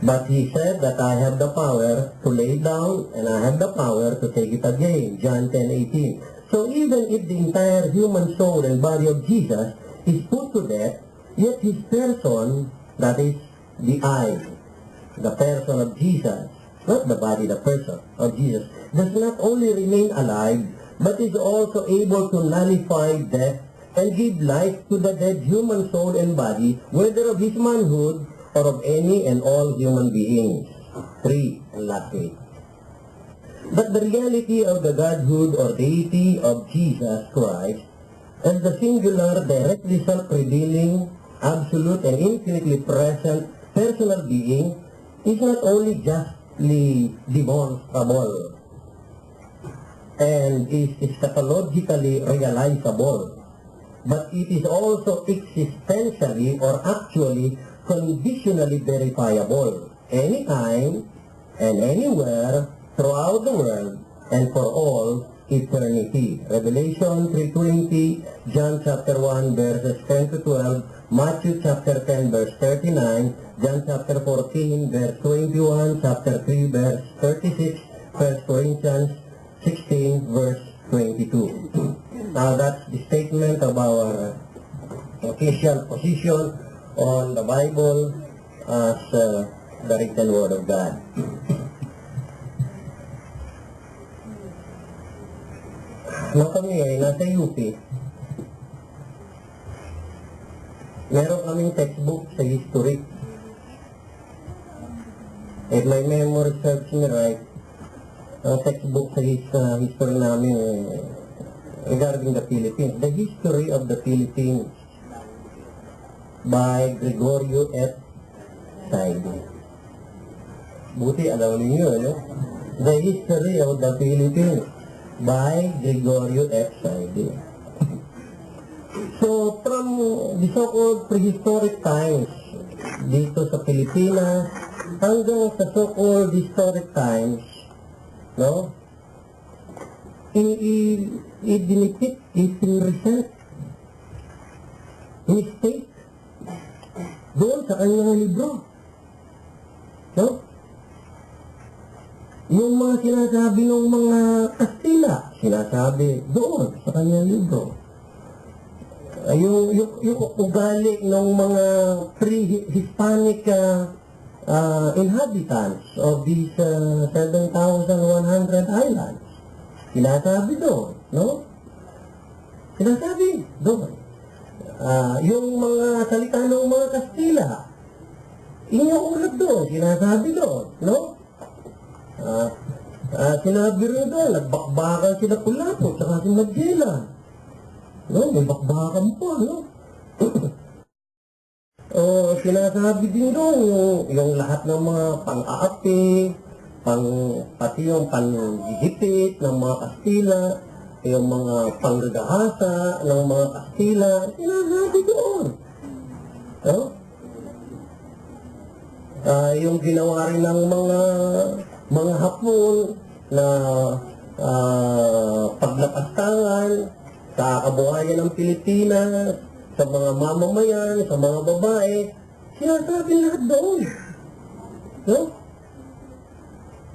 But he said that I have the power to lay down and I have the power to take it again. John 10:18. So even if the entire human soul and body of Jesus is put to death, yet his person, that is the I, the person of Jesus, not the body, the person of Jesus, does not only remain alive, but is also able to nullify death and give life to the dead human soul and body, whether of his manhood or of any and all human beings. 3. And lastly, but the reality of the godhood or deity of Jesus Christ as the singular, directly self-revealing, absolute and infinitely present personal being is not only justly demonstrable and is eschatologically realizable, but it is also existentially or actually conditionally verifiable anytime and anywhere throughout the world and for all eternity. Revelation 3:20, John chapter 1 verses 10 to 12, Matthew chapter 10 verse 39, John chapter 14 verse 21, chapter 3 verse 36, 1 Corinthians 16 verse 22. Now that's the statement of our official position on the Bible as the written Word of God. Nung kami ay nasa UP, meron kaming textbook sa history. If my memory serves me right, ang textbook sa history namin regarding the Philippines, the history of the Philippines by Gregorio F. Saide. Buti alam niyo, ano? The History of the Philippines by Gregorio F. Saide. So, from the so-called prehistoric times dito sa Pilipinas hanggang sa so-called historic times, no? I-dinipict, i-present mistake doon sa kanyang libro. No? Yung mga sinasabi ng mga Kastila, sinasabi doon sa kanyang libro. Yung ugali ng mga pre-Hispanic inhabitants of these 7,100 islands, sinasabi doon, no? Sinasabi doon. Yung mga salita ng mga Kastila, inuulat doon, sinasabi doon, no? Sinabi rin doon, nagbakbakan sila Pulapo, saka si Magellan. No, may bakbakan po, no? Sinasabi din doon yung lahat ng mga pang-aapi, pati yung panghihipit ng mga Kastila, yung mga panggagahasa ng mga Kastila, sinasabi doon. No? Yung ginawa rin ng mga Hapon na paglapastangan sa kabuhayan ng Pilipinas, sa mga mamamayan, sa mga babae, sinasabi lahat doon. No?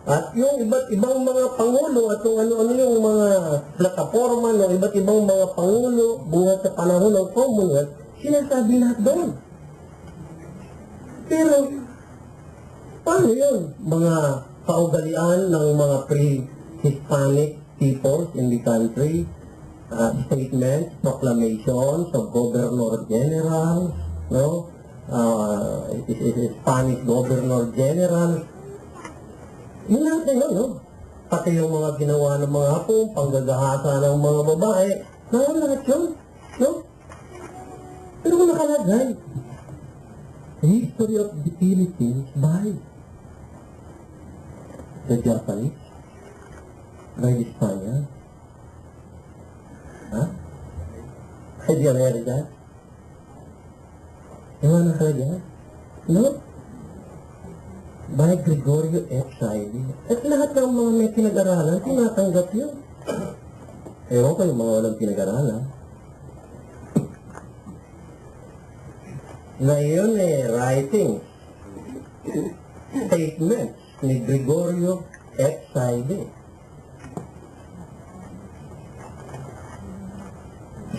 At yung iba't ibang mga pangulo at kung ano-ano yung mga plataforma ng iba't ibang mga pangulo buhat sa panahon ng Commonwealth, sinasabi lahat doon. Pero, paano yun? Mga kaugalian ng mga pre-Hispanic peoples in the country, statements, proclamations of Governor General, no? Spanish Governor General. Yun natin, no? Pati yung mga ginawa ng mga Hapon, panggagahasa ng mga babae, lahat yun, no? Pero nakalagay, History of the Philippines by the Japanese, by the Spaniards, Ay, di Amerika? Yung ano talaga? No? By Gregorio F. Saide. At lahat ng mga may pinag-aralan, tinatanggap yun. Ewan ko yung mga walang pinag-aralan. Na yun writing statement ni Gregorio F. Saide.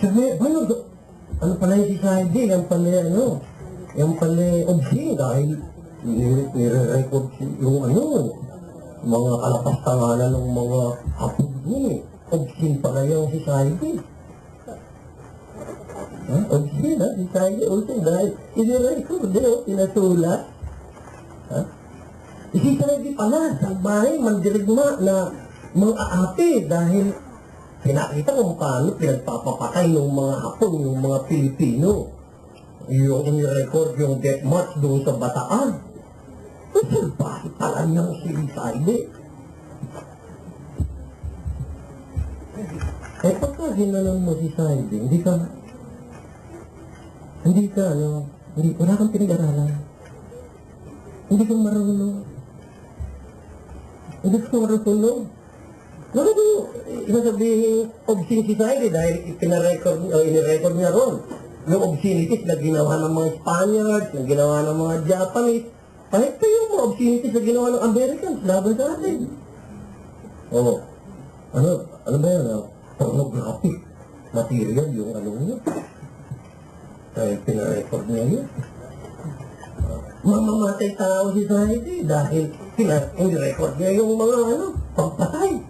Sabi, ano pala yung si Saide? Yung pala obscene dahil nire-record yung mga kalapastanganan ng mga Hapon yun. Obscene pala yung si Saide. Obscene, si Saide obscene dahil nire-record yun, pinasulat. Si Saide pala, sa bahay, mandirigma na mga aapi dahil pinakita kung paano pinagpapapatay ng mga Hapon, ng mga Pilipino. Yung in-record yung death march doon sa Bataan. Kasi bakit pala niyang si Saide? Pagka ginanon mo si Saide, wala kang pinag-aralan. Hindi kang marunong. Bakit mo sasabihin obscene si Saide dahil inirecord niya ron? Yung obscenities na ginawa ng mga Spaniards, yung ginawa ng mga Japanese, kahit pa yung mga obscenities na ginawa ng Americans, laban sa atin. Ano ba yan? Pornographic material yung niya. Dahil pinarecord niya yun. Mamamatay tao si Saide dahil inirecord niya yung mga pagpatay.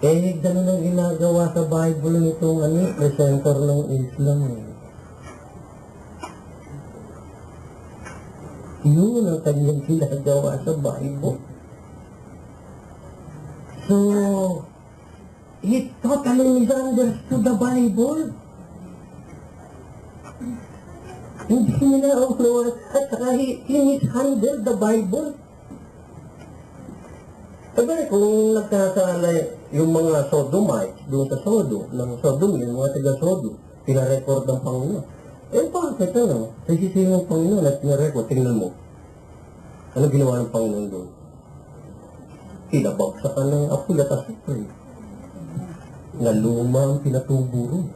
Ganun ang ginagawa sa Bible nitong presenter ng Islam. Yun ang kanyang ginagawa sa Bible. So, he totally misunderstood the Bible. Hindi nila unawa at saka he mishandled the Bible. Sabi kung nagkakala yung mga Sodomites doon sa Sodo, ng Sodom, yung mga taga-Sodo, pinarecord ng Panginoon. Eh bakit ano? Nagsisisi ng Panginoon at pinarecord, tingnan mo. Ano ginawa ng Panginoon doon? Kinabagsakan ng apoy at asupre. Na lumang pinatuburo.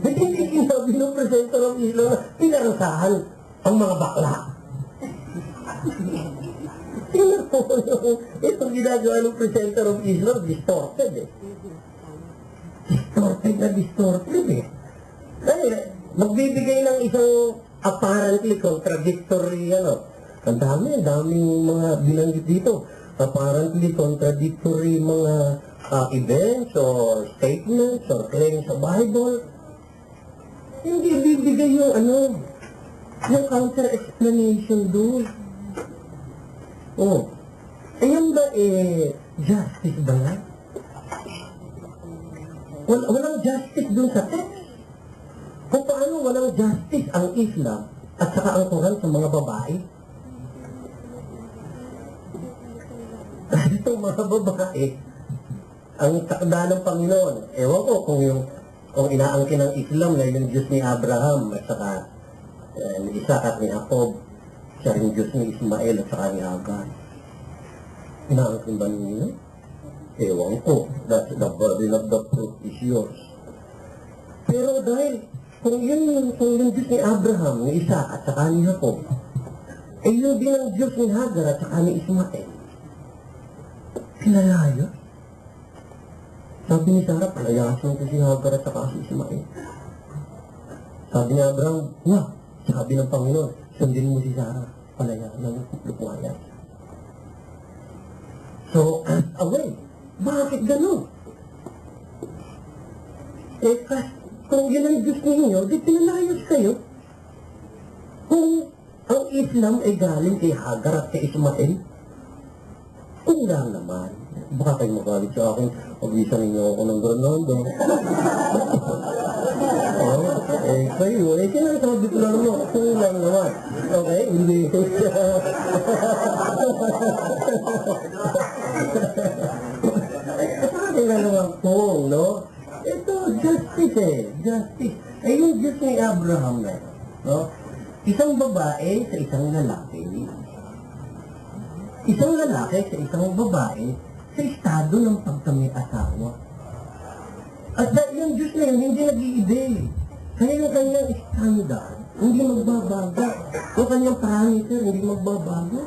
Hindi sinabi ng presenter ng Islam na pinarasahan ang mga bakla. Tingnan po, itong ginagawa ng presenter of Islam, distorted eh. Distorted eh. Dahil, magbibigay ng isang apparently contradictory, ang daming mga binanggit dito. Apparently contradictory mga events or statements or claims sa Bible. Hindi bibigay yung yung counter-explanation doon. Ayan ba justice ba yan? Walang justice doon sa text. Kung paano walang justice ang Islam at saka ang Quran sa mga babae? Itong mga babae, ang takda ng Panginoon, ewan ko kung inaangkin ng Islam na yung Diyos ni Abraham at saka ni Isaac at ni Jacob, siya rin Diyos ni Ismael at saka ni Hagar. Inaangkin ba ninyo? Ewan ko. That's the burden of the proof is yours. Pero dahil, kung yung Diyos ni Abraham, ni Isaac at saka ni Jacob, yun din ang Diyos ni Hagar at saka ni Ismael. Pinalaya. Sabi ni Sarah, palayasan ko si Hagar at saka si Ismael. Sabi ni Abraham, sabi ng Panginoon, sundin mo si Sarah, palayasan ng lupuayan. So, away. Bakit ganun? Kung yun ang Diyos ninyo, di pinalayas kayo. Kung ang Islam ay galing kay Hagar at kay Ismael, kung lang naman, baka kayo magalit sa akin, pag-isa ninyo ako ng Granada. Kayo, sinasabi ko lang naman, kung lang naman. Okay, hindi. Sabi nga naman kung, ito, justice justice. Yung Diyos ni Abraham na, isang babae sa isang lalaki. Isang lalaki sa isang babae sa estado ng pagkami-asawa. At yung Diyos na yun, hindi nag-iiba. Kaya yung kanyang standard, hindi magbabago. Yung kanyang parameter, hindi magbabago.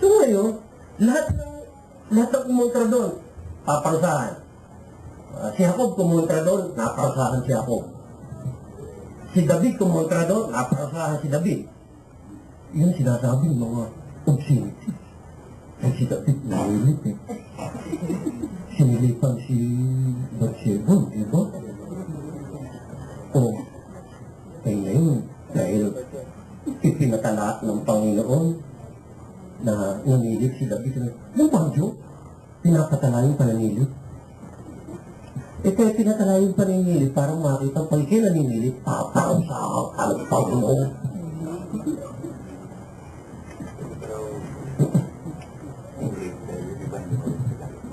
So ngayon, lahat ng kumontra doon, paparusahan. Si Jacob kumontra doon, naparusahan si Jacob. Si David kumontra doon, naparusahan si David. Yun sinasabi ng mga obscenity. Ay si David, nahilit eh. Sinilipan si Bathsheba, di ba? Ngayon, dahil ipinatala ng Panginoon na nanilig si David. Yung bagyo, pinapatala yung pananilig. Kaya pinatala yung pananilig para makita pag kinaninilig, papang sa ang Panginoon.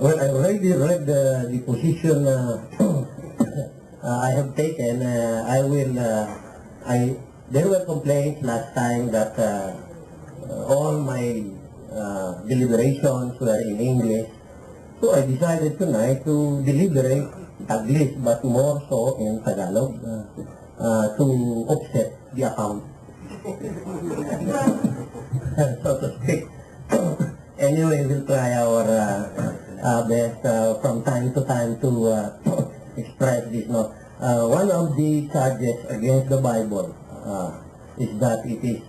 Well, I already read the position I have taken. There were complaints last time that all my deliberations were in English. So I decided tonight to deliberate Taglish, but more so in Tagalog, to offset the account. So to speak. Anyway, we'll try our best from time to time to express this. One of the charges against the Bible is that it is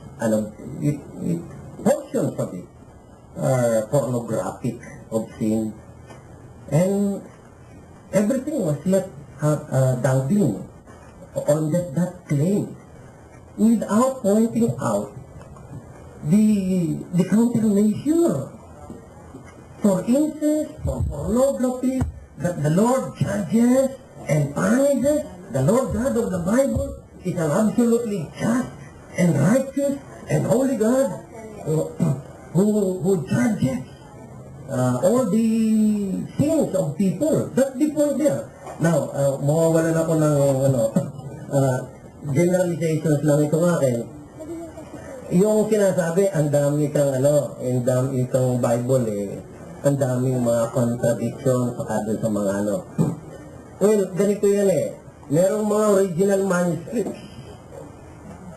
portions of it are pornographic, obscene, and everything was left dangling on that claim without pointing out the countermeasure. For incest, for pornography, that the Lord judges and punishes, the Lord God of the Bible is an absolutely just and righteous and holy God who judges all the sins of people. That's the point there. Now, mawawalan ako ng generalizations lang itong akin. Yung sinasabi, ang dami kang itong Bible ang daming mga contradiction sa mga Well, ganito yan merong mga original manuscripts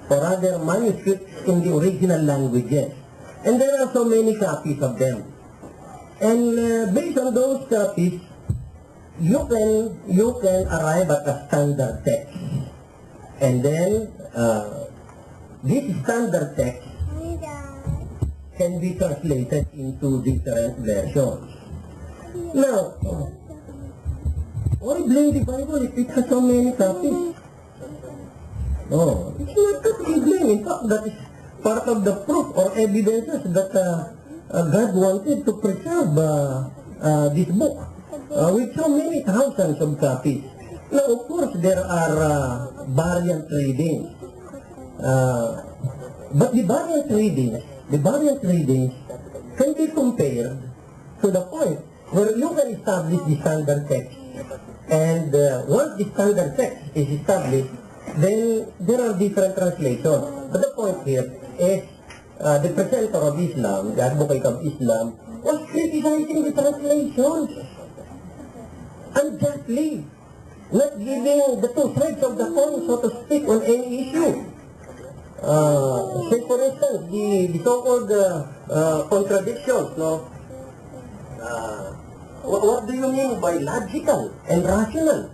or other manuscripts in the original languages. And there are so many copies of them. And based on those copies, you can arrive at a standard text. And then, this standard text can be translated into different versions. Now, why blame the Bible if it has so many copies? No, it's not that we blame. In fact, that is part of the proof or evidences that God wanted to preserve this book with so many thousands of copies. Now, of course, there are variant readings. But the variant readings can be compared to the point where you can establish the standard text. And once the standard text is established, then there are different translations. But the point here is the presenter of Islam, the advocate of Islam, was criticizing the translations unjustly, not giving the two sides of the coin, so to speak, on any issue. Say for instance, the so-called contradictions, no? What do you mean by logical and rational?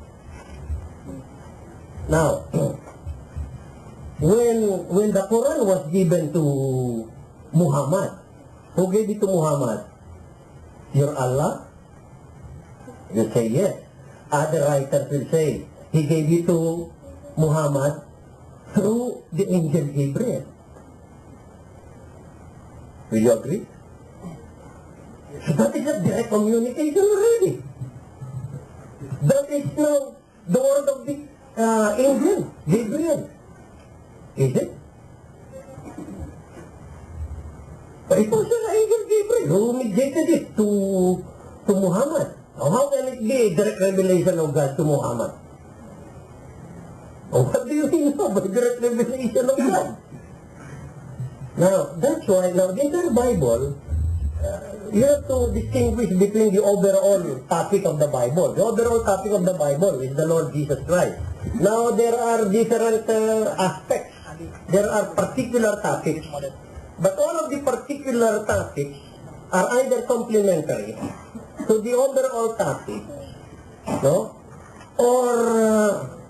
Now, when the Quran was given to Muhammad, who gave it to Muhammad? Your Allah? You say yes. Other writers will say, he gave it to Muhammad through the angel Gabriel. Will you agree? So that is a direct communication already. That is now the word of the angel Gabriel. Is it? But it was an angel Gabriel who mediated it to Muhammad. Now, how can it be a direct revelation of God to Muhammad? What do you mean by direct revelation of God? Now, that's why, now, the entire Bible, you have to distinguish between the overall topic of the Bible. The overall topic of the Bible is the Lord Jesus Christ. Now, there are different aspects. There are particular topics. But all of the particular topics are either complementary to the overall topic, no? Or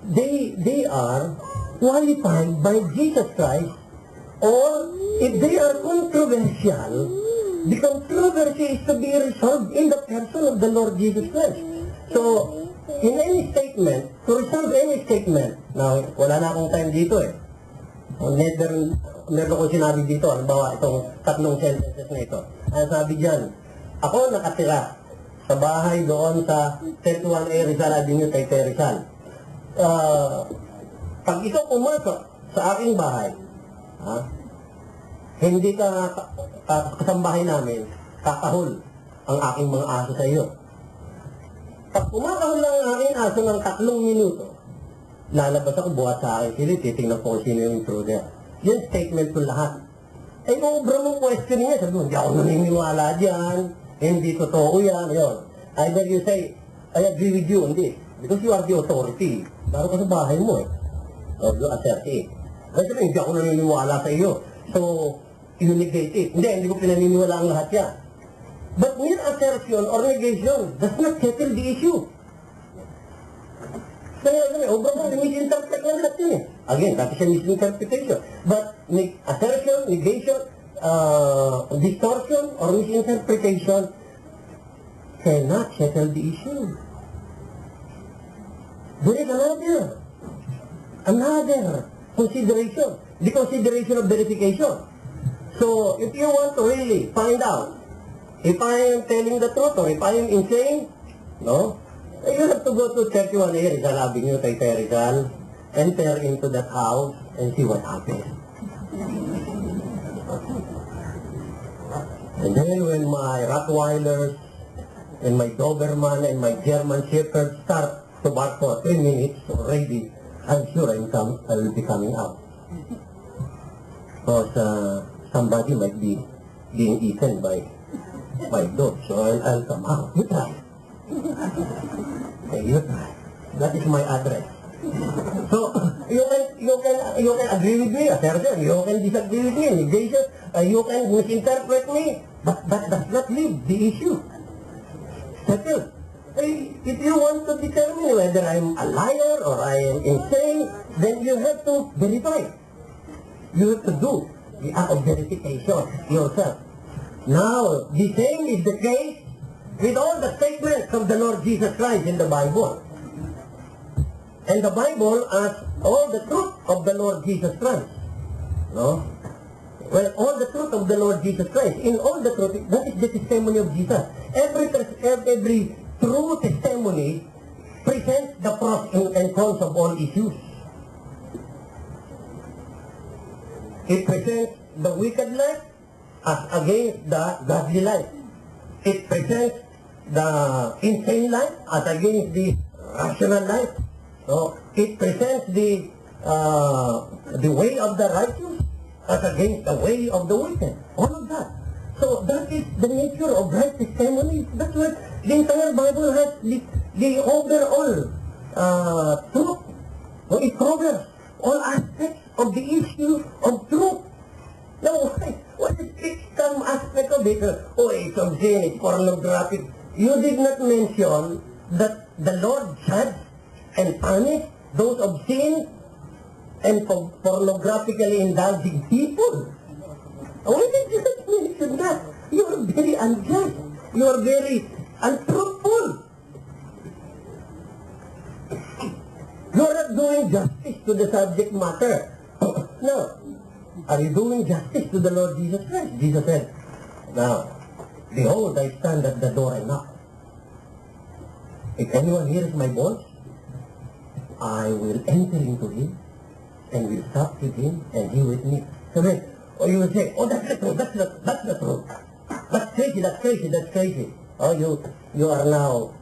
they are qualified by Jesus Christ, or if they are controversial, the controversy is to be resolved in the person of the Lord Jesus Christ. So, in any statement, to resolve any statement, now, wala na akong time dito meron ko sinabi dito, halimbawa itong tatlong sentences na ito. Ang sabi dyan, ako nakatira sa bahay doon sa 31A Rizal Avenue, Taytay Rizal. Pag ikaw pumasok sa aking bahay, hindi ka kasambahay namin, kakahol ang aking mga aso sa iyo. Pag kumakahol lang ang aking aso ng 3 minuto, lalabas ako buhat sa akin sila, titingnan ko sino yung intruder. Yan statement ko lahat. Eh, obra mong question niya, sabi mo, hindi ako naniniwala dyan, hindi totoo yan, yun. Either you say, I agree with you, hindi. Because you are the authority. Laro ka sa bahay mo or you assert it. Kasi hindi ako naniniwala sa iyo. So, you negate it. Hindi ko pinaniniwala ang lahat yan. But mere assertion or negation does not settle the issue. Kaya obra mo, misinterpret ng lahat yun Again, that is a misinterpretation. But assertion, negation, distortion, or misinterpretation cannot settle the issue. There is another consideration, the consideration of verification. So, if you want to really find out if I am telling the truth or if I am insane, no? You have to go to 31A Rizal Avenue, Taytay Rizal, enter into that house and see what happens. And then when my Rottweilers and my Doberman and my German Shepherd start to bark for 3 minutes already, I'm sure I will be coming out. Because somebody might be being eaten by dogs, so I'll come out. You try. Hey, you try. That is my address. So you can agree with me, Sergeant. You can disagree with me, Jason. You can misinterpret me, but that does not leave the issue. Settle. If you want to determine whether I'm a liar or I am insane, then you have to verify. You have to do the act of verification yourself. Now, the same is the case with all the statements of the Lord Jesus Christ in the Bible. And the Bible as all the truth of the Lord Jesus Christ. No? Well, all the truth of the Lord Jesus Christ. In all the truth, that is the testimony of Jesus. Every true testimony presents the pros and cons of all issues. It presents the wicked life as against the godly life. It presents the insane life as against the rational life. So it presents the way of the righteous as against the way of the wicked. All of that. So that is the nature of right testimony. That's why the entire Bible has the overall truth. So it covers all aspects of the issue of truth. Now, what is some aspect of it? Oh, it's obscene, it's pornographic. You did not mention that the Lord judged and punished those obscene and pornographically indulging people. Why did you not mention that? You are very unjust. You are very untruthful. You are not doing justice to the subject matter. No. Are you doing justice to the Lord Jesus Christ? Jesus said, now, behold, I stand at the door and knock. If anyone hears my voice, I will enter into him and will sup with him and he with me. So then, or you will say, oh, that's the truth, that's the truth. That's crazy. Oh, you are now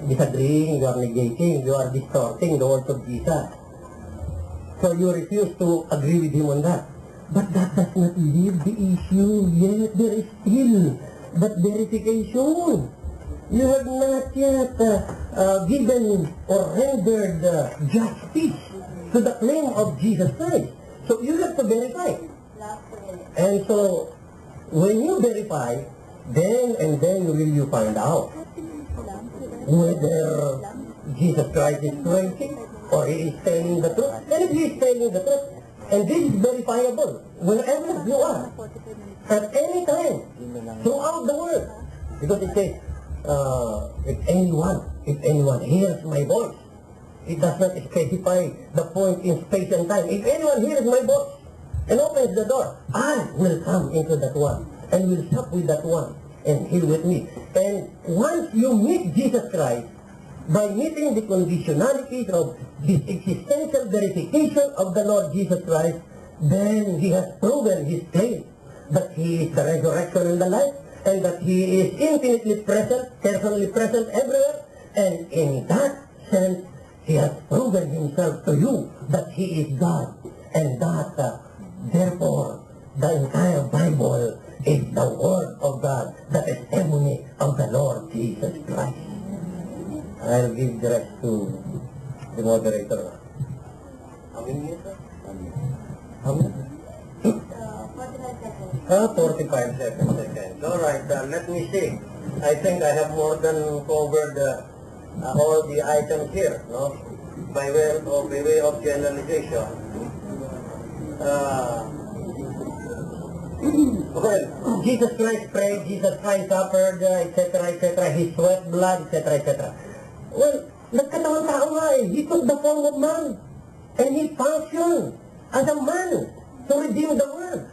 disagreeing, you are negating, you are distorting the words of Jesus. So you refuse to agree with him on that. But that does not leave the issue. Yet there is still that verification. You have not yet given or rendered justice to the claim of Jesus Christ. So you have to verify. And so when you verify, then will you find out whether Jesus Christ is crazy or he is telling the truth. And if he is telling the truth, and this is verifiable wherever you are, at any time, throughout the world. Because it says, if anyone hears my voice, it does not specify the point in space and time. If anyone hears my voice and opens the door, I will come into that one and will sup with that one and he with me. And once you meet Jesus Christ, by meeting the conditionalities of this existential verification of the Lord Jesus Christ, then he has proven his claim that he is the resurrection and the life, and that he is infinitely present, personally present everywhere, and in that sense, he has proven himself to you that he is God, and that, therefore, the entire Bible is the Word of God, the testimony of the Lord Jesus Christ. I'll give the rest to the moderator. How many minutes, sir? How many? 45 seconds. All right, let me see. I think I have more than covered all the items here, no? By way of generalization. Well, Jesus Christ prayed, Jesus Christ suffered, etc., he sweat blood, etc. Well, nagkatawang tao nga eh. He took the form of man. And he functioned as a man to redeem the world.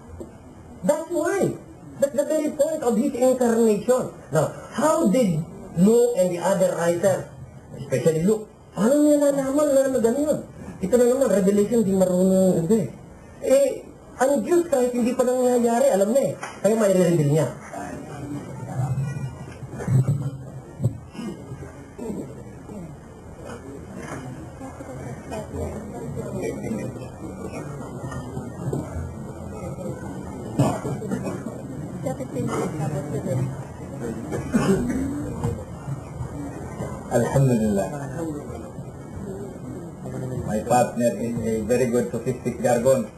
That's why. That's the very point of his incarnation. Now, how did Luke and the other writers, especially Luke, Paano niya nalaman na gano'n? Ito na naman, revelation, di marunong hindi. Ang Diyos kahit hindi pa nangyayari, alam na eh. Kaya may re-reveal niya. Alhamdulillah. My partner is a very good sophistic jargon.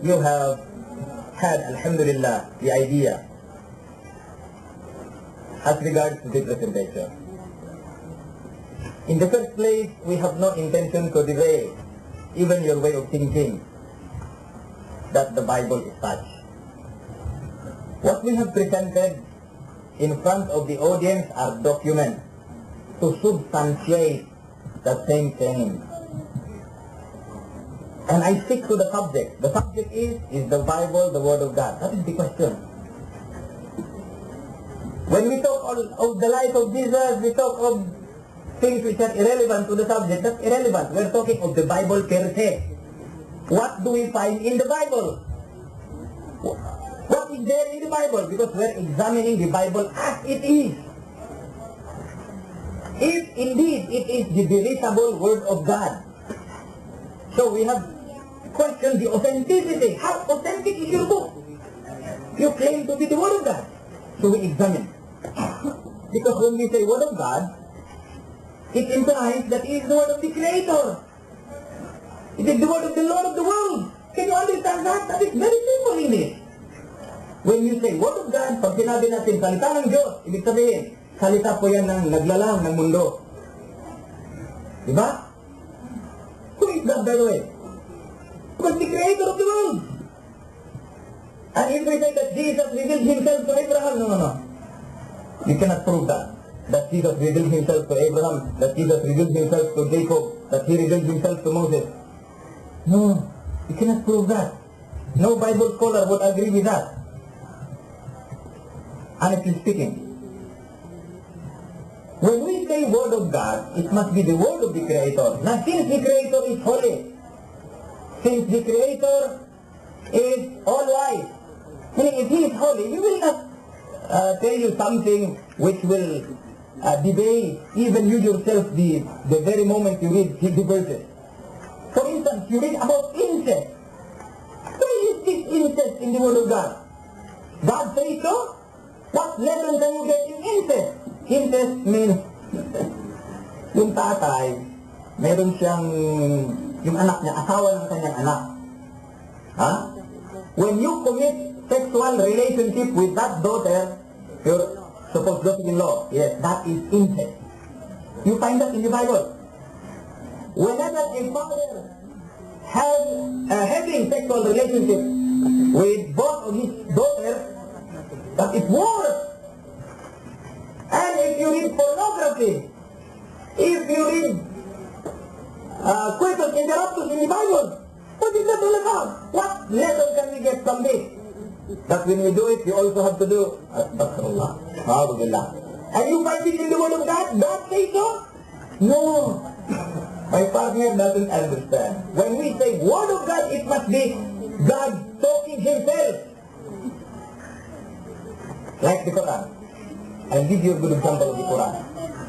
You have had, Alhamdulillah, the idea as regards to this presentation. In the first place, we have no intention to derail even your way of thinking that the Bible is such. What we have presented in front of the audience are documents to substantiate the same thing. And I stick to the subject. The subject is the Bible the Word of God? That is the question. When we talk of the life of Jesus, we talk of things which are irrelevant to the subject. That's irrelevant. We're talking of the Bible per se. What do we find in the Bible? What is there in the Bible? Because we're examining the Bible as it is. If indeed it is the veritable Word of God. So we have questioned the authenticity. How authentic is your book? You claim to be the Word of God. So we examine. Because when we say Word of God, it implies that it is the Word of the Creator. It is the Word of the Lord of the world. Can you understand that? That is very simple in it. When you say Word of God, pag sinabi natin salita ng Diyos, ibig sabihin, salita po yan ng naglalang ng mundo. Diba? Who is that, by the way? Because the Creator of the world. And if we say that Jesus revealed himself to Abraham, no. You cannot prove that. That Jesus revealed himself to Abraham, that Jesus revealed himself to Jacob, that he revealed himself to Moses. No, you cannot prove that. No Bible scholar would agree with that. Honestly speaking. When we say Word of God, it must be the Word of the Creator. Now, since the Creator is holy, since the Creator is all-wise, meaning if He is holy, He will not tell you something which will debate even you yourself the very moment you read the verses. For instance, you read about incest. Where is this incest in the Word of God? God says so? What lesson can you get in incest? Incest means, yung tatay, meron siyang, yung anak niya, asawa ng kanyang anak. Ha? When you commit sexual relationship with that daughter, your supposed daughter-in-law, yes, that is incest. You find that in the Bible. Whenever a father has having sexual relationship with both of his daughters, that is worse. And if you read pornography, if you read coitus interruptus in the Bible, what is that all about? What lesson can we get from this? That when we do it, you also have to do Astaghfirullah. Alhamdulillah. And you find it in the Word of God? God says so? No. My partner doesn't understand. When we say Word of God, it must be God talking himself. Like the Quran. I'll give you a good example of the Quran.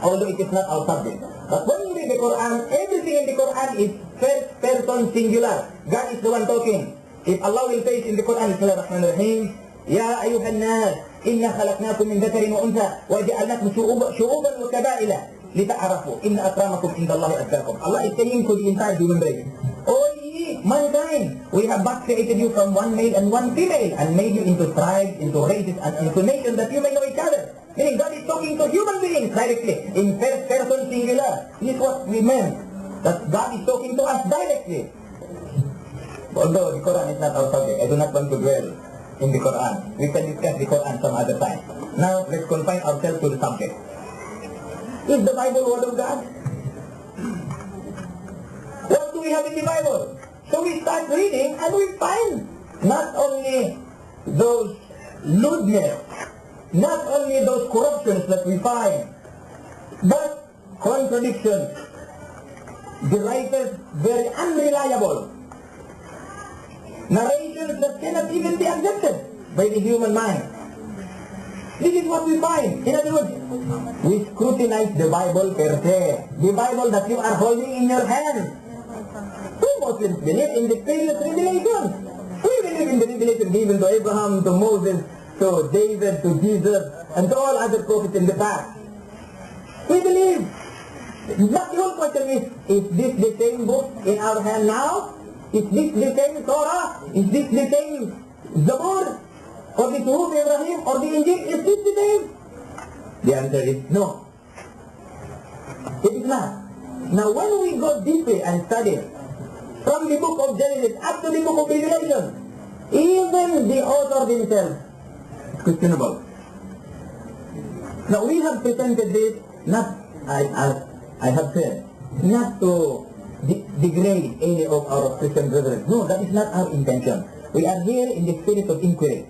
Although it is not our subject. But when you read the Quran, everything in the Quran is first person singular. God is the one talking. If Allah will say it in the Quran, Bismillahirrahmanirrahim, Ya ayuhan nas, inna khalaqnakum min dhakarin wa untha, wa ja'alnakum syu'uban wa kaba'ila, lita'arafu, inna akramakum indallahi atqakum. Allah is saying to the entire human race, O ye mankind, we have but created you from one male and one female, and made you into tribes, into races, and into nations that you may know each other. Meaning God is talking to human beings directly, in first person singular. This is what we meant, that God is talking to us directly. Although the Quran is not our subject, I do not want to dwell in the Quran. We can discuss the Quran some other time. Now, let's confine ourselves to the subject. Is the Bible Word of God? What do we have in the Bible? So we start reading and we find not only those lewdness, not only those corruptions that we find, but contradictions. The writers very unreliable. Narrations that cannot even be accepted by the human mind. This is what we find. In other words, we scrutinize the Bible per se. The Bible that you are holding in your hand. We Muslims believe in the previous revelation. We believe in the revelation given to Abraham, to Moses, to David, to Jesus, and to all other prophets in the past. We believe. But the whole question is this the same book in our hand now? Is this the same Torah? Is this the same Zabur? Or the Suhuf Ibrahim? Or the Injil? Is this the same? The answer is no. It is not. Now when we go deeply and study from the book of Genesis up to the book of Revelation, even the author himself is questionable. Now we have presented this not as I have said, not to degrade any of our Christian brethren. No, that is not our intention. We are here in the spirit of inquiry.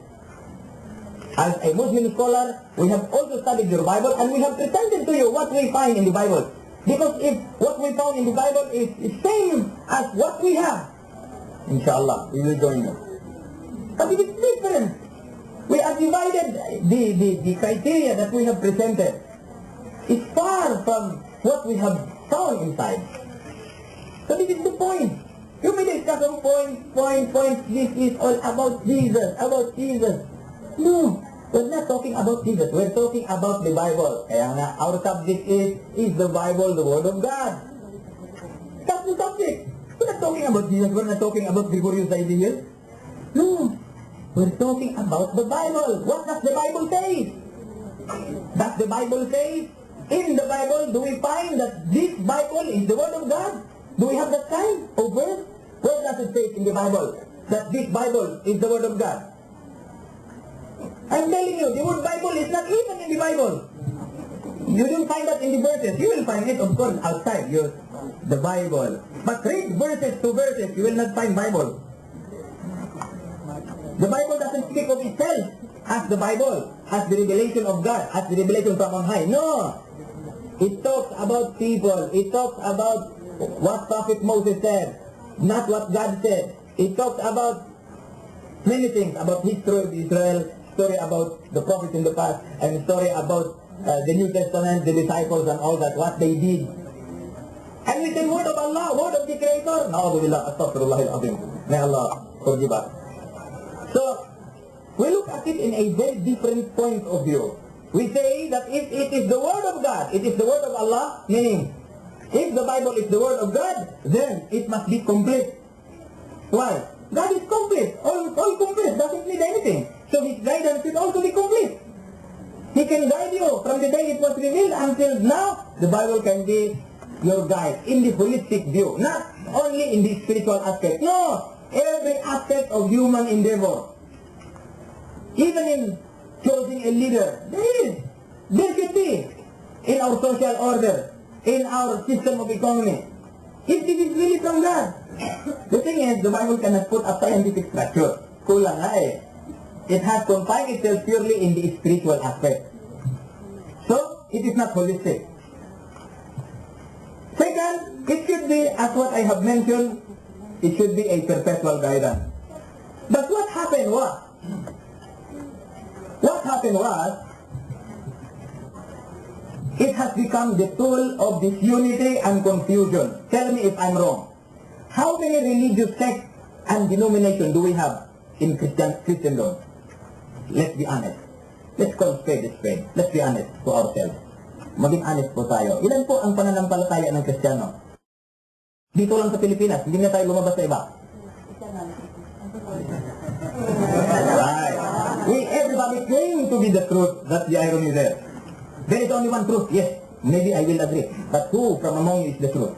As a Muslim scholar, we have also studied your Bible and we have presented to you what we find in the Bible. Because if what we found in the Bible is the same as what we have, inshallah, we will join you. But it is different. We have divided the criteria that we have presented. It's far from what we have found inside. So this is the point. You may discuss on point. This is all about Jesus. No, we're not talking about Jesus. We're talking about the Bible. Kaya nga, our subject is the Bible, the Word of God. That's the subject. We're not talking about Jesus. We're not talking about Gregorius ideas. No, we're talking about the Bible. What does the Bible say? Does the Bible say? In the Bible, do we find that this Bible is the Word of God? Do we have that kind of verse? Where does it say in the Bible that this Bible is the Word of God? I'm telling you, the word Bible is not even in the Bible. You don't find that in the verses. You will find it, of course, outside the Bible. But read verses to verses, you will not find Bible. The Bible doesn't speak of itself as the Bible, as the revelation of God, as the revelation from on high. No! It talks about people. It talks about what Prophet Moses said, not what God said. It talks about many things, about history of Israel, story about the prophets in the past, and story about the New Testament, the disciples and all that, what they did. And we say word of Allah, word of the Creator. Na'udzubillah, astaghfirullah al-azim. May Allah forgive us. So, we look at it in a very different point of view. We say that if it is the Word of God, it is the Word of Allah, meaning, if the Bible is the Word of God, then it must be complete. Why? God is complete. All complete. Doesn't need anything. So His guidance will also be complete. He can guide you from the day it was revealed until now. The Bible can be your guide in the holistic view, not only in the spiritual aspect. No! Every aspect of human endeavor. Even in choosing a leader, there should be in our social order, in our system of economy. If this is really from God. The thing is, the Bible cannot put a scientific structure. Kulang nga eh. It has confined itself purely in the spiritual aspect. So, it is not holistic. Second, it should be, as what I have mentioned, it should be a perpetual guidance. But what happened was, it has become the tool of disunity and confusion. Tell me if I'm wrong. How many religious sects and denominations do we have in Christendom? Let's be honest. Let's call spade a spade. Let's be honest to ourselves. Maging honest po tayo. Ilan po ang pananampalataya ng Kristiyano? Dito lang sa Pilipinas, hindi na tayo lumabas sa iba. Right. Everybody claim to be the truth. That's the irony there. There is only one truth. Yes, maybe I will agree. But who from among you is the truth?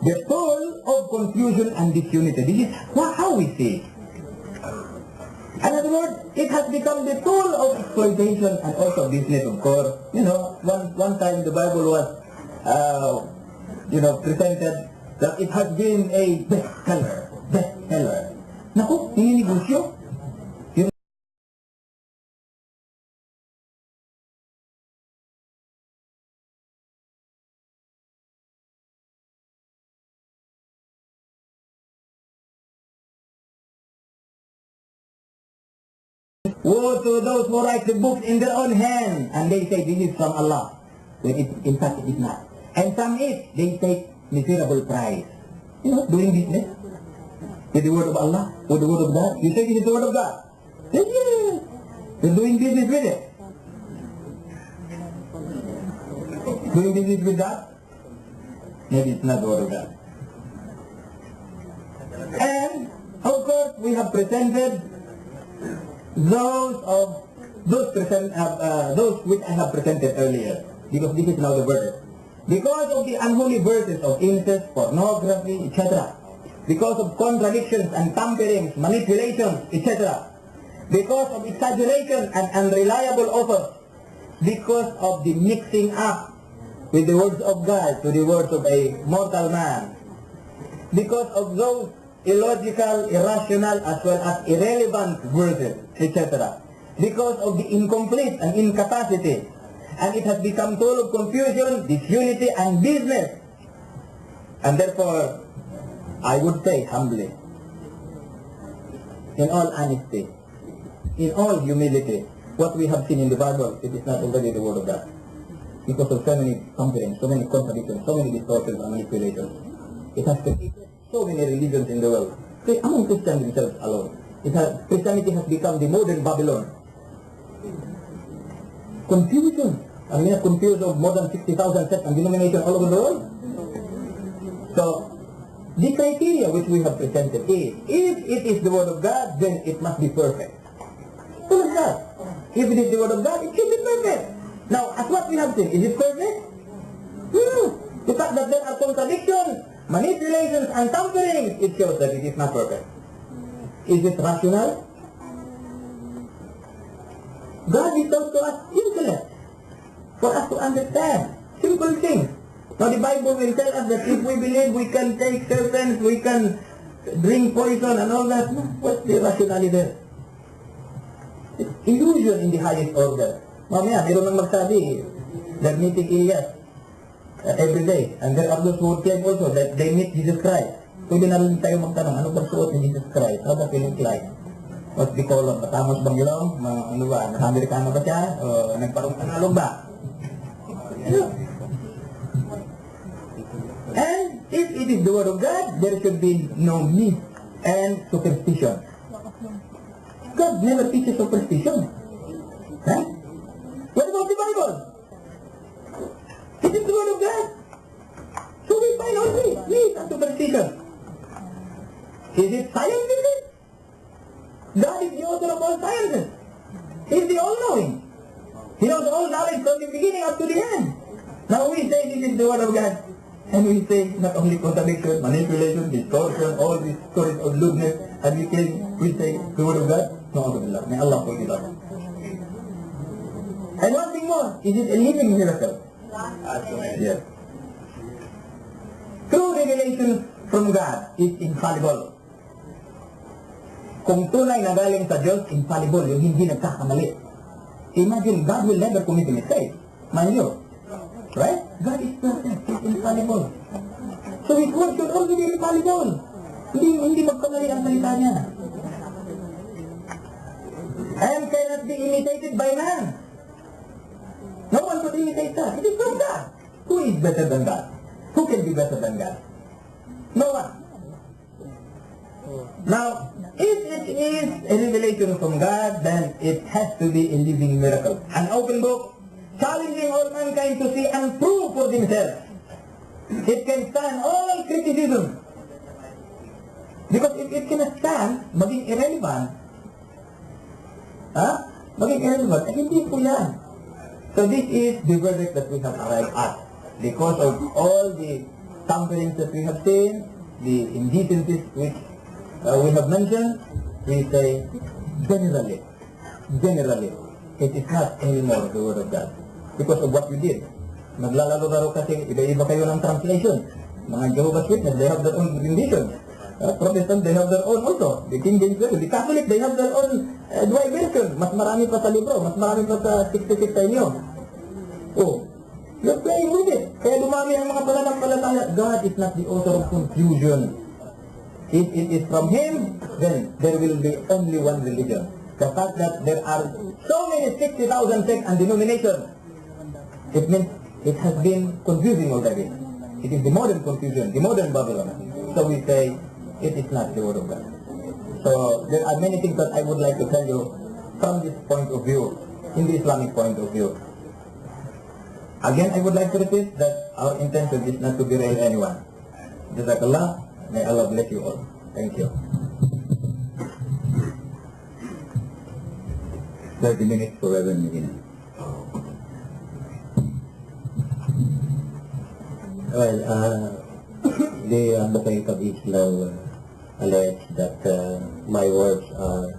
The tool of confusion and disunity. This is how we see it. In other words, it has become the tool of exploitation and also business, of course. You know, one time the Bible was, presented that it has been a bestseller. Naku, ini negosyo. Woe to those who write the books in their own hand, and they say this is from Allah, when in fact it is not. And some is, they take miserable price. You know, doing business with the word of Allah, with the word of God. You say this is the word of God. Yes, yes. You're doing business with it. Doing business with God? Maybe it's not the word of God. And of course, we have presented those which I have presented earlier, because this is now the verdict. Because of the unholy verses of incest, pornography, etc. Because of contradictions and tamperings, manipulations, etc. Because of exaggeration and unreliable authors. Because of the mixing up with the words of God to the words of a mortal man. Because of those illogical, irrational, as well as irrelevant verses, etc. Because of the incomplete and incapacity. And it has become full of confusion, disunity, and business. And therefore, I would say humbly, in all honesty, in all humility, what we have seen in the Bible, it is not already the Word of God. Because of so many tamperings, so many contradictions, so many distortions and manipulations. It has created so many religions in the world. So among Christians themselves alone. Christianity has become the modern Babylon. Confusion. I mean, confused of more than 60,000 sects and denominations all over the world. So, the criteria which we have presented is, if it is the Word of God, then it must be perfect. So is that. If it is the Word of God, it should be perfect. Now, as what we have seen, is it perfect? The fact that there are contradictions, manipulations, and tamperings, it shows that it is not perfect. Is it rational? God is taught to us intellect, for us to understand simple things. Now the Bible will tell us that if we believe we can take serpents, we can drink poison and all that, what's the rationality there? It's illusion in the highest order. Mamaya, meron nang magsabi, they're meeting Elias every day. And there are those who would claim also that they meet Jesus Christ. Pwede na rin tayo magtanong, ano bang suot ni Jesus Christ? How does he look like? What's the color? Matamos bang ilong? Ano ba? Naka-Amerikano ba siya? O nagparong-tangalong ba? And if it is the Word of God, there should be no myth and superstition. God never teaches superstition. Huh? What about the Bible? It is the Word of God. So we find only myth and superstition. Is it scientific? God is the author of all sciences. He is the all-knowing. He knows all knowledge from the beginning up to the end. Now we say this is the Word of God. And we say not only contradiction, manipulation, distortion, all these stories of lewdness, and we say the Word of God. No, may Allah forgive us. And one thing more, is it a living miracle? Yes. True revelation from God is infallible. Kung tunay na galing sa Diyos, infallible, yung hindi nagkakamali. Imagine, God will never commit a mistake. Mind you. Right? God is perfect. He's infallible. So His word should also be infallible. Hindi magkamali ang salita niya. And cannot be imitated by man. No one could imitate that. It is from God. Who is better than God? Who can be better than God? No one. Now, if it is a revelation from God, then it has to be a living miracle. An open book, challenging all mankind to see and prove for themselves. It can stand all criticism. Because if it cannot stand, maging irrelevant. Maging irrelevant. Hindi po yan. So this is the verdict that we have arrived at. Because of all the tamperings that we have seen, the indecencies which we have mentioned, we say generally, it is not anymore the Word of God. Because of what we did. Naglalaro-laro kasi, iba-iba kayo ng translation. Mga Jehovah's Witness, they have their own rendition. Protestant, they have their own also. The King James Version. The Catholic, they have their own dry version. Mas marami pa sa libro, mas marami pa sa 66 sa inyo. Oh, you're playing with it. Kaya dumami ang mga pananampalataya. God is not the author of confusion. If it is from Him, then there will be only one religion. The fact that there are so many 60,000 sects and denominations, it means it has been confusing already. It is the modern confusion, the modern Babylon. So we say, it is not the word of God. So there are many things that I would like to tell you from this point of view, in the Islamic point of view. Again, I would like to repeat that our intention is not to derail anyone. Jazakallah, may Allah bless you all. Thank you. 30 minutes for Reverend Medina. Well, the advocate of Islam alleged that my words are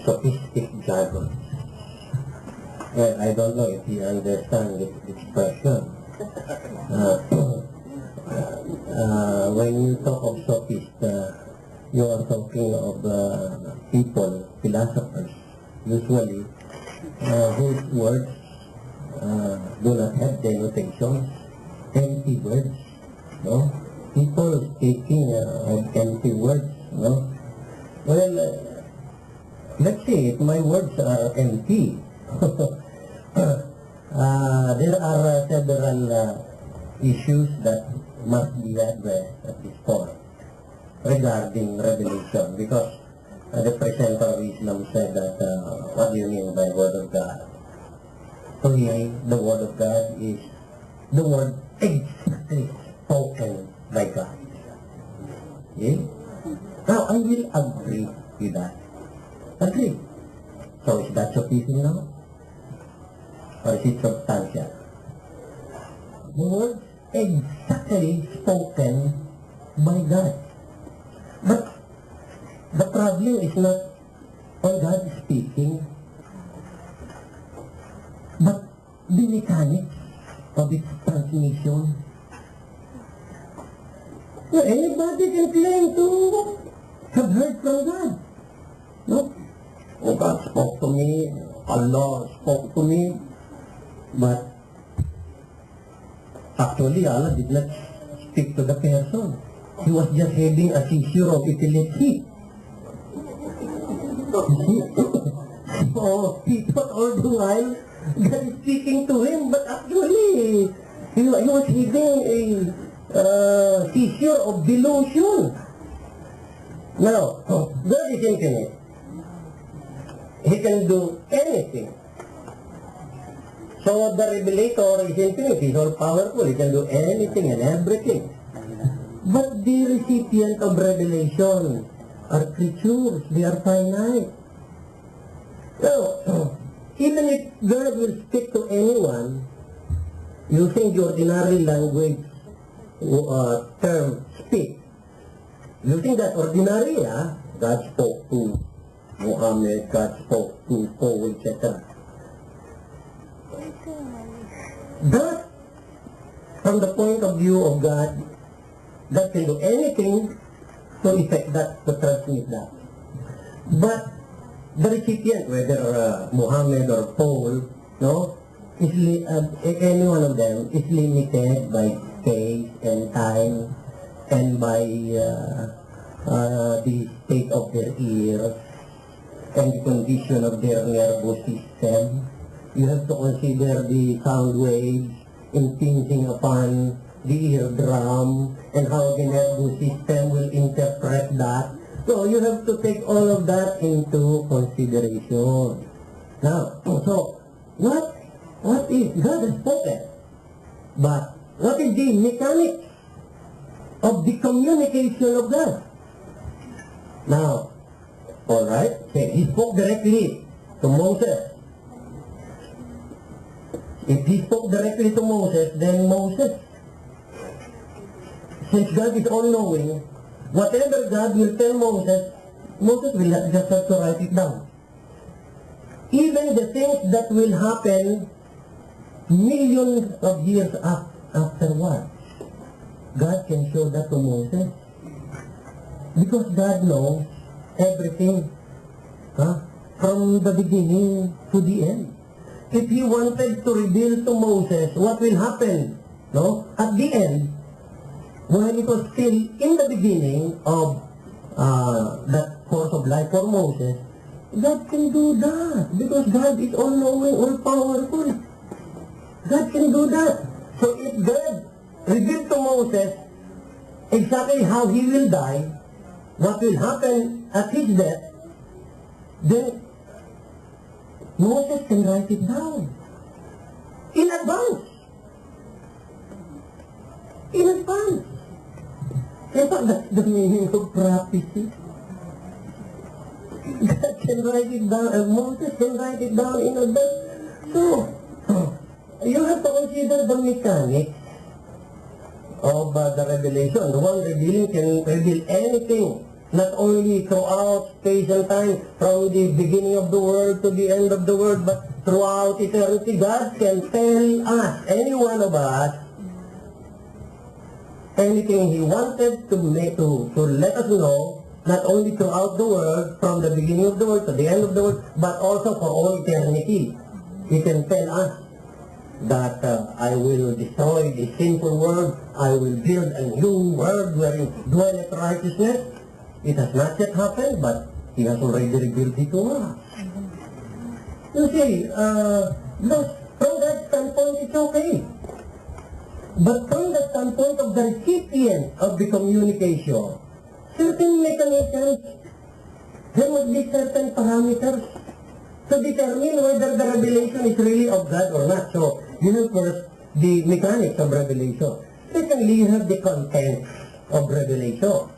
sophistic jargon. Well, I don't know if you understand this expression. When you talk of sophist, you are talking of people, philosophers, usually, whose words do not have denotations, empty words, no? People speaking of empty words, no? Well, let's say it, my words are empty. There are several issues that must be addressed at this point regarding revelation, because the presenter of Islam said that, what do you mean by word of God? To him, the word of God is the word exactly spoken by God. Okay? Now, I will agree with that. Agree. So, is that sufficient now? Or is it substantial? The word exactly spoken by God. But the problem is not on God speaking, but the mechanics of its transmission. Well, anybody can claim to have heard from God. No? Oh, God spoke to me, Allah spoke to me, but actually Allah did not speak to the person. He was just having a seizure of epilepsy. So he thought all the while God is speaking to him, but actually he was having a seizure of delusion. Now, God is infinite. He can do anything. So the revelator is infinite. He's all powerful. He can do anything and everything. But the recipient of revelation are creatures. They are finite. So, even if God will speak to anyone using the ordinary language term speak, using that ordinary, God spoke to Muhammad, God spoke to Paul, etc. That, from the point of view of God, God can do anything to effect that, to transmit that. But the recipient, whether Muhammad or Paul, no, is any one of them is limited by space and time and by the state of their ears and the condition of their nervous system. You have to consider the sound waves impinging upon the eardrum and how the nervous system will interpret that. So you have to take all of that into consideration. Now, so what is God has spoken? But what is the mechanics of the communication of God? Now, all right, he spoke directly to Moses. If he spoke directly to Moses, then Moses, since God is all-knowing, whatever God will tell Moses, Moses will not just have to write it down. Even the things that will happen millions of years afterwards, God can show that to Moses. Because God knows everything, from the beginning to the end. If he wanted to reveal to Moses what will happen, no, at the end, when it was still in the beginning of that course of life for Moses, God can do that because God is all-knowing, all-powerful. God can do that. So if God revealed to Moses exactly how he will die, what will happen at his death, then Moses can write it down in advance. In advance. In fact, that's the meaning of prophecy. God can write it down, and Moses can write it down in advance. So, you have to consider the mechanics of the revelation. The one revealing can reveal anything, not only throughout space and time, from the beginning of the world to the end of the world, but throughout eternity. God can tell us, any one of us, anything He wanted to make, to let us know, not only throughout the world, from the beginning of the world to the end of the world, but also for all eternity. He can tell us that I will destroy the sinful world, I will build a new world wherein dwelleth righteousness. It has not yet happened, but He has already revealed it to us. You see, from that standpoint, it's okay. But from the standpoint of the recipient of the communication, certain mechanisms, there must be certain parameters to determine whether the revelation is really of God or not. So, you have first the mechanics of revelation. Secondly, you have the content of revelation.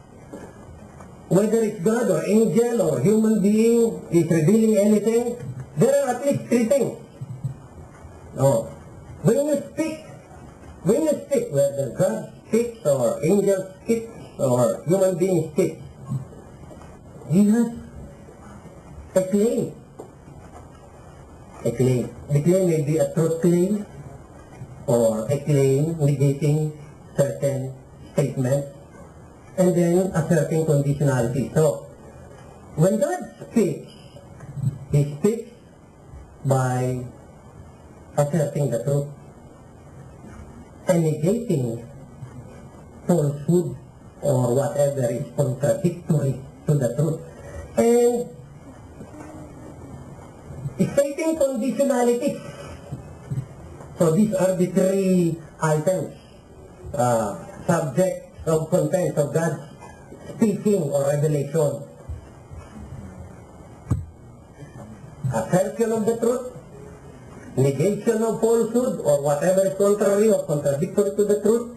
Whether it's God or angel or human being is revealing anything, there are at least three things. No. When you speak, whether God speaks or angel speaks or human being speaks, you have a claim. A claim. The claim may be a truth claim or a claim negating certain statements, and then a certain conditionality. So, when God speaks, He speaks by asserting the truth and negating falsehood or whatever is contradictory to the truth. And stating conditionality. So these are the three items, subject of content of God's speaking or revelation. Assertion of the truth, negation of falsehood or whatever is contrary or contradictory to the truth,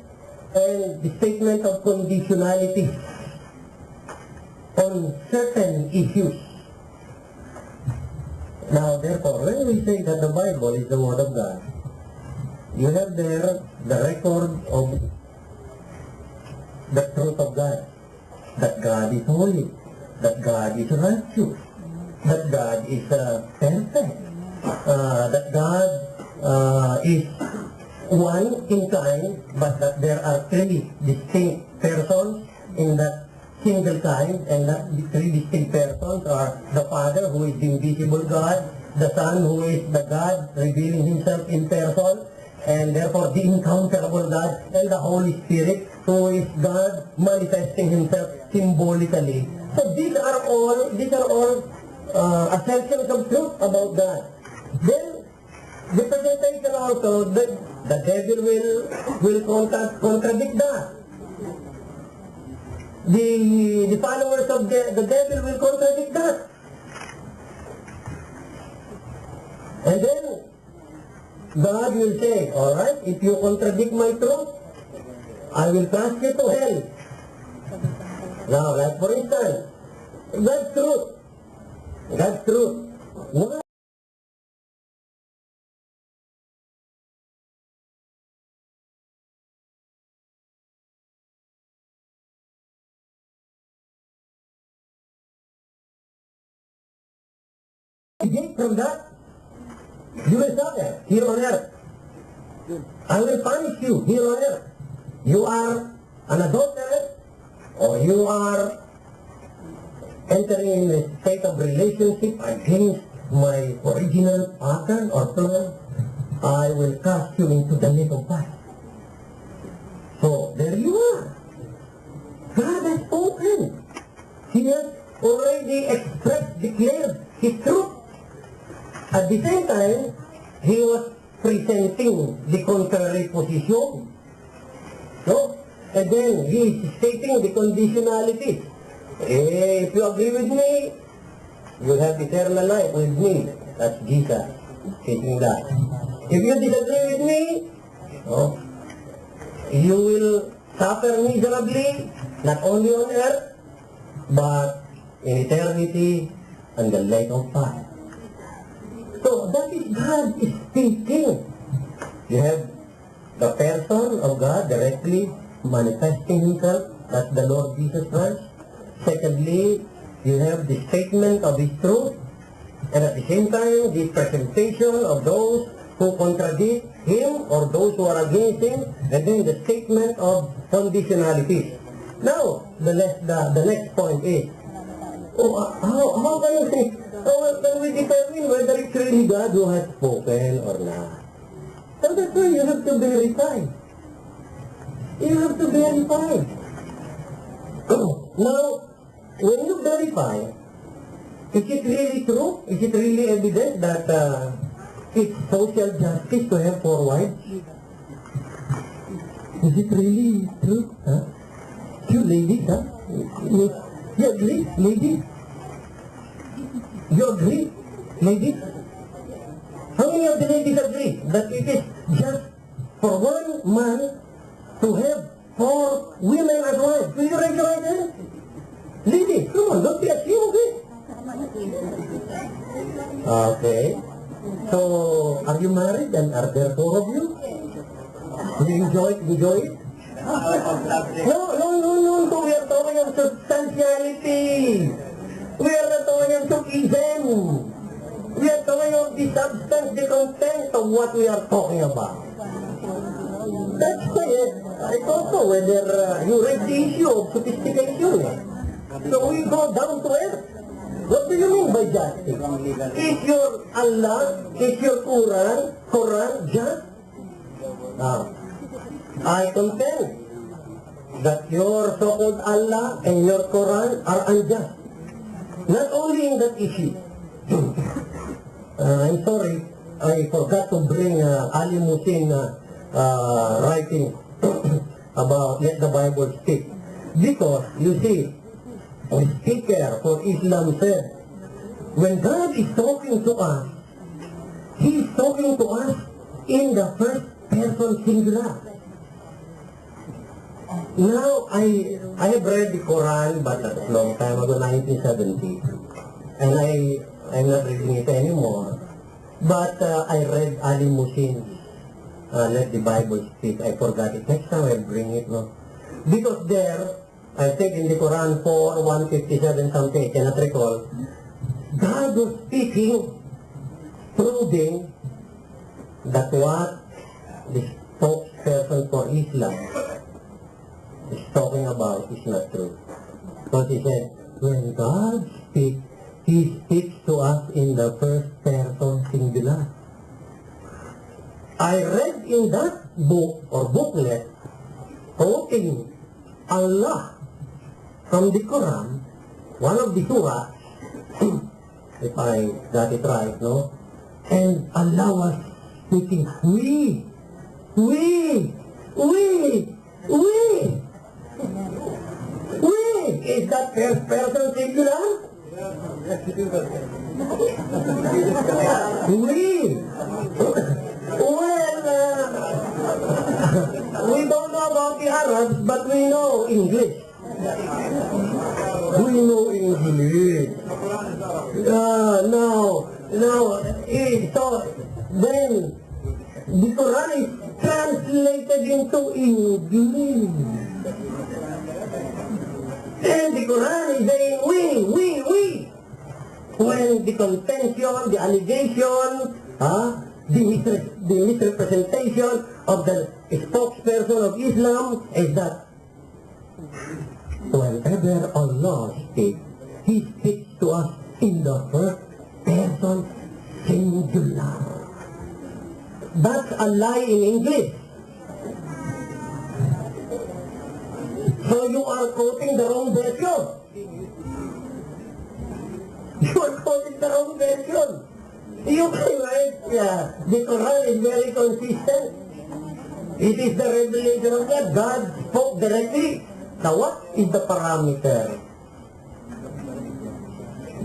and the statement of conditionality on certain issues. Now, therefore, when we say that the Bible is the Word of God, you have there the record of the truth of God, that God is holy, that God is righteous, that God is perfect, that God is one in kind, but that there are three distinct persons in that single kind, and that the three distinct persons are the Father, who is the invisible God, the Son, who is the God revealing Himself in person, and therefore the incomparable God, and the Holy Spirit, who is God manifesting Himself symbolically. So these are all assertions of truth about God. Then the presentation also, the devil will contradict that. The followers of the devil will contradict that. And then God will say, all right, if you contradict my truth, I will cast you to hell. Now, like for instance, God's truth. God's truth. Why? From that, you will suffer here on earth. I will punish you here on earth. You are an adulterer, or you are entering in a state of relationship against my original pattern or plan. I will cast you into the lake of fire. So there you are. God has spoken. He has already expressed, declared his truth. At the same time, he was presenting the contrary position. No? And then he is stating the conditionalities. If you agree with me, you have eternal life with me. That's Jesus stating that. If you disagree with me, no, you will suffer miserably, not only on earth, but in eternity and the lake of fire. So that is God is speaking. You have the person of God directly manifesting himself as the Lord Jesus Christ. Secondly, you have the statement of his truth, and at the same time, the presentation of those who contradict him or those who are against him, and then the statement of conditionalities. Now, the next point is, how can you say, how can we determine whether it's really God who has spoken or not? So that's why you have to verify. You have to verify. Now, when you verify, is it really true? Is it really evident that it's social justice to have 4 wives? Is it really true? Huh? You ladies, huh? You agree, ladies? You agree, ladies? How many of the ladies agree that it is just for one man to have 4 women as wives? Will you raise your right hand? Ladies, come on, don't be ashamed, okay? Okay. So, are you married and are there 4 of you? Do you enjoy it? No, we are talking of substantiality. We are not talking of sufism. We are talking of the substance, the content of what we are talking about. That's why I don't know whether you read the issue of sophistication. So we go down to earth. What do you mean by justice? Is your Allah, is your Quran just? I contend that your so-called Allah and your Quran are unjust. Not only in that issue. I'm sorry, I forgot to bring Ali Musin writing about Let the Bible Speak. Because, you see, a speaker for Islam said, when God is talking to us, He is talking to us in the first person singular. Now, I have read the Quran, but a long time ago, 1970, and I'm not reading it anymore. But I read Ali Musin's Let the Bible Speak. I forgot it. Next time I'll bring it, no? Because there, I think in the Quran 4, 157 something, I cannot recall, God was speaking, proving that what the spokesperson for Islam is talking about is not true. Because he said, when God speaks, He speaks to us in the first person singular. I read in that book or booklet, quoting Allah from the Quran, one of the surah, if I got it right, no? And Allah was speaking, we, is that first person singular? We don't know about the Arabs, but we know English. We know English. So then the Quran is translated into English. And the Quran is saying, we. When the contention, the allegation, the misrepresentation of the spokesperson of Islam is that whenever Allah speaks, He speaks to us in the first person singular. That's a lie in English. So you are quoting the wrong version. You are quoting the wrong version. You can write, the Quran is very consistent. It is the revelation of God. God spoke directly. Now what is the parameter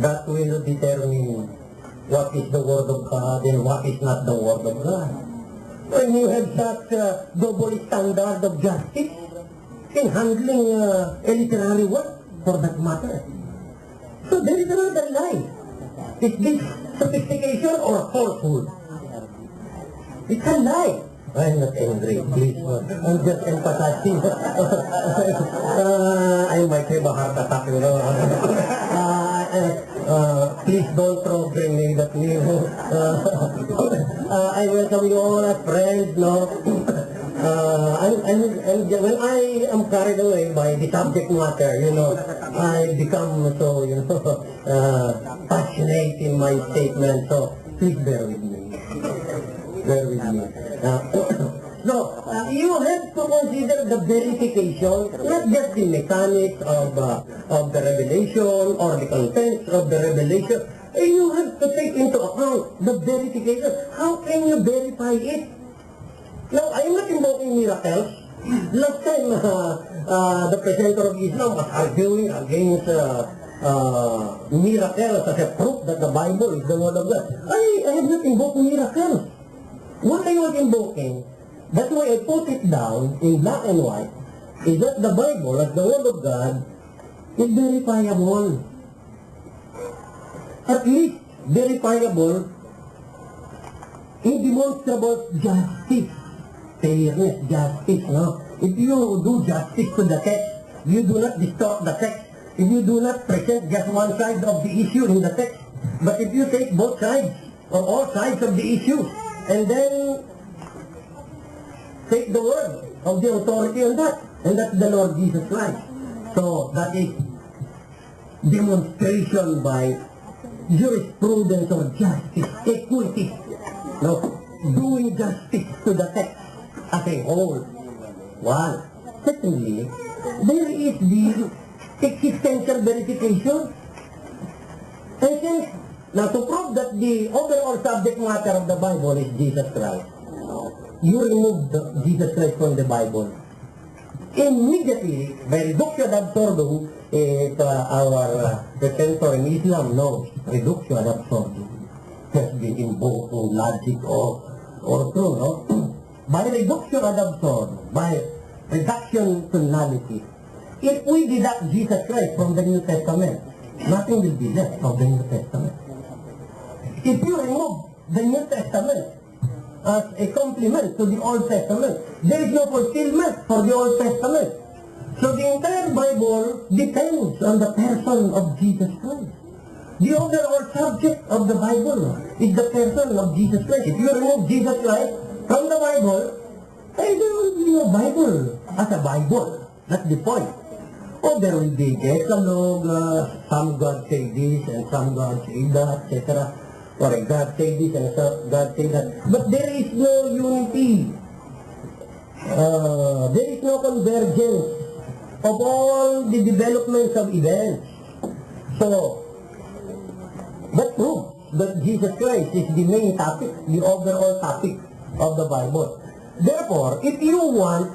that will determine what is the Word of God and what is not the Word of God? When you have such a double standard of justice in handling a literary work, for that matter. So there is another lie. Is this sophistication or falsehood? It's a lie. I'm not angry, please. I'm just emphasizing. I might have a heart attack, you know. Please don't throw grenade at me. I welcome you all as friends, no. When I am carried away by the subject matter, you know, I become so, you know, passionate in my statement. So please bear with me. Bear with me. So, you have to consider the verification, not just the mechanics of the revelation or the contents of the revelation. You have to take into account the verification. How can you verify it? Now, I am not invoking miracles. Last time, the presenter of Islam was arguing against miracles as a proof that the Bible is the Word of God. I have not invoked miracles. What I was invoking, that's why I put it down in black and white, is that the Bible, as the Word of God, is verifiable. At least verifiable in demonstrable justice, fairness, justice, no? If you do justice to the text, you do not distort the text. If you do not present just one side of the issue in the text, but if you take both sides, or all sides of the issue, and then take the word of the authority on that, and that's the Lord Jesus Christ. So that is demonstration by jurisprudence or justice, equity, no, doing justice to the text as a whole. One. Secondly, there is the existential verification. And since, now to prove that the overall subject matter of the Bible is Jesus Christ, you remove Jesus Christ from the Bible. Immediately, by reduction ad absurdum, if our presenter in Islam knows reduction ad absurdum has been invoked to logic or true, no? By reduction ad absurdum, by reduction to nullity, if we deduct Jesus Christ from the New Testament, nothing will be left of the New Testament. If you remove the New Testament as a complement to the Old Testament, there is no fulfillment for the Old Testament. So the entire Bible depends on the person of Jesus Christ. The overall subject of the Bible is the person of Jesus Christ. If you remove Jesus Christ from the Bible, there will be no Bible as a Bible. That's the point. Oh, there will be Decalogue, some God say this and some God say that, etc. Or God say this and God say that. But there is no unity. There is no convergence of all the developments of events. So, that proves that Jesus Christ is the main topic, the overall topic of the Bible. Therefore, if you want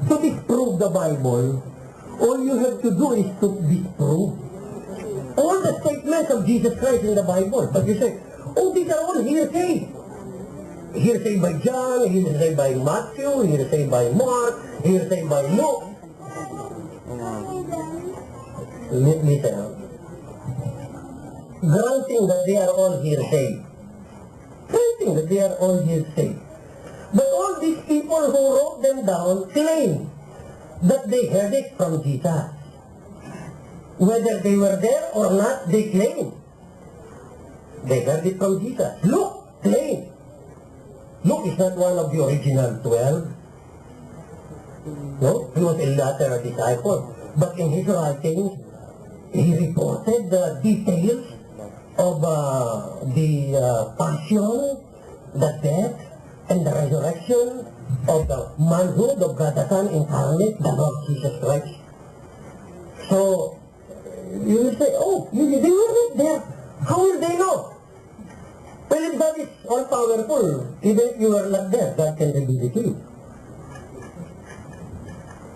to disprove the Bible, all you have to do is to disprove all the statements of Jesus Christ in the Bible. But you say, oh, these are all hearsay. Hearsay by John, hearsay by Matthew, hearsay by Mark, hearsay by Luke. Listen, granting that they are all hearsay. Granting that they are all hearsay. But all these people who wrote them down claim that they heard it from Jesus. Whether they were there or not, they claim. They heard it from Jesus. Luke claimed. Luke is not one of the original 12. No, he was a latter disciple. But in his writings, he reported the details of the passion, the death, and the resurrection of the manhood of God the Son incarnate, the Lord Jesus Christ. So, you will say, oh, they were not there. How will they know? Well, if God is all-powerful, even if you are not there, God can reveal it to you.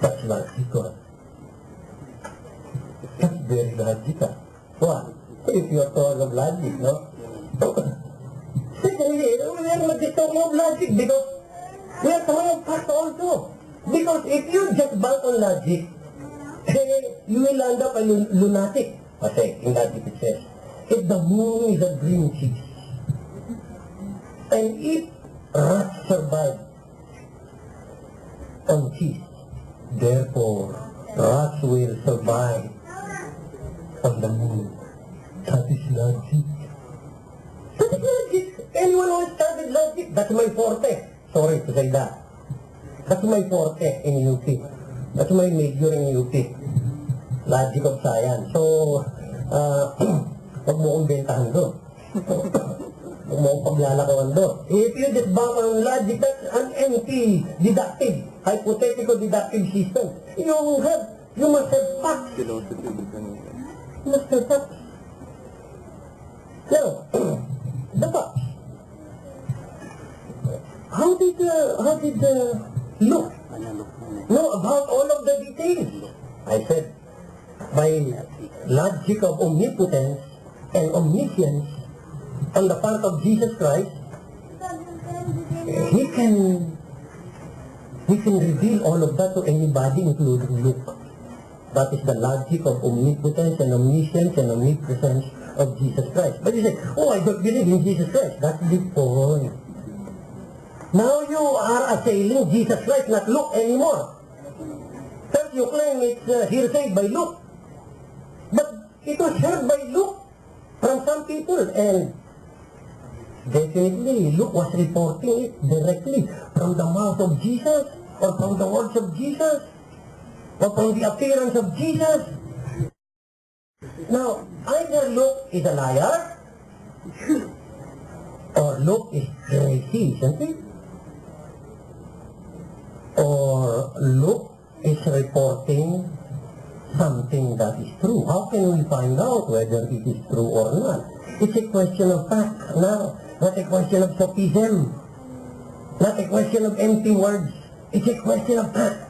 That's logical. That's very logical. Why? If you are talking of logic, no? Secondly, we are not just talking of logic because we are talking of fact also. Because if you just bank on logic, you will end up a lunatic. Okay, in logic it says, if the moon is a green cheese, and if rats survive on cheese, therefore rats will survive on the moon. That is logic. That is logic. Anyone who studied logic, that's my forte. Sorry to say that. That's my forte in UP. That's my major in UP. Logic of science. So, huwag mo kong bentahan doon. Huwag mo kong paglalakawan doon. If you just bank on logic, that's an empty, deductive, hypothetical deductive system. You must have facts. You must have facts. Now, the facts. How did Luke know about all of the details? I said, by logic of omnipotence and omniscience on the part of Jesus Christ, He can reveal all of that to anybody, including Luke. That is the logic of omnipotence and omniscience and omnipresence of Jesus Christ. But you say, oh, I don't believe in Jesus Christ. That's the point. Now you are assailing Jesus Christ, not Luke anymore. First you claim it's hearsay by Luke. But it was heard by Luke from some people, and definitely Luke was reporting it directly from the mouth of Jesus, or from the words of Jesus, or from the appearance of Jesus. Now, either Luke is a liar, or Luke is crazy, isn't it? Or Luke is reporting something that is true. How can we find out whether it is true or not? It's a question of fact now, not a question of sophism, not a question of empty words. It's a question of fact.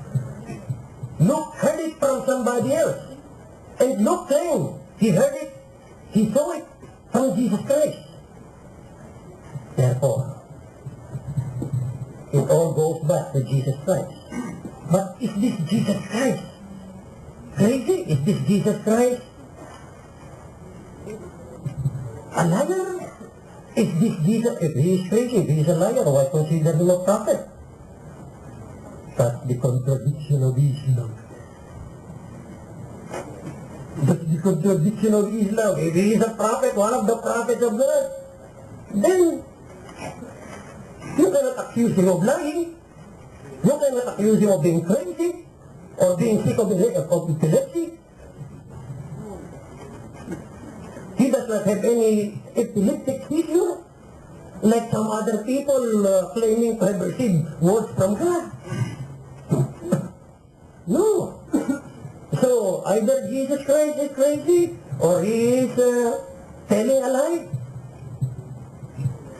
Luke heard it from somebody else, and Luke claimed he heard it, he saw it from Jesus Christ. Therefore, it all goes back to Jesus Christ. But is this Jesus Christ crazy? Is this Jesus Christ a liar? Is this Jesus, if he is crazy, if he is a liar, why consider him a prophet? That's the contradiction of Islam. That's the contradiction of Islam. If he is a prophet, one of the prophets of God, then you cannot accuse him of lying. You cannot accuse him of being crazy or being sick of epilepsy. He does not have any epileptic issue like some other people claiming to have received words from God. No. So either Jesus Christ is crazy, or he is telling a lie,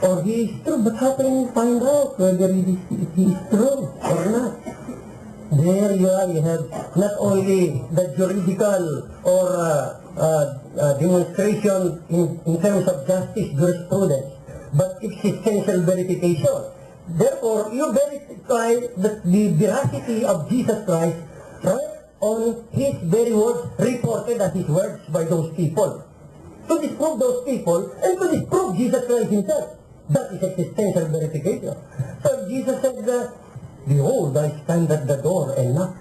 or he is true. But how can you find out whether he is true or not? There you are, you have not only the juridical or demonstration in terms of justice, jurisprudence, but existential verification. Therefore, you verify the veracity of Jesus Christ right on his very words reported as his words by those people. To disprove those people and to disprove Jesus Christ himself. That is existential verification. So Jesus said, behold, I stand at the door and knock.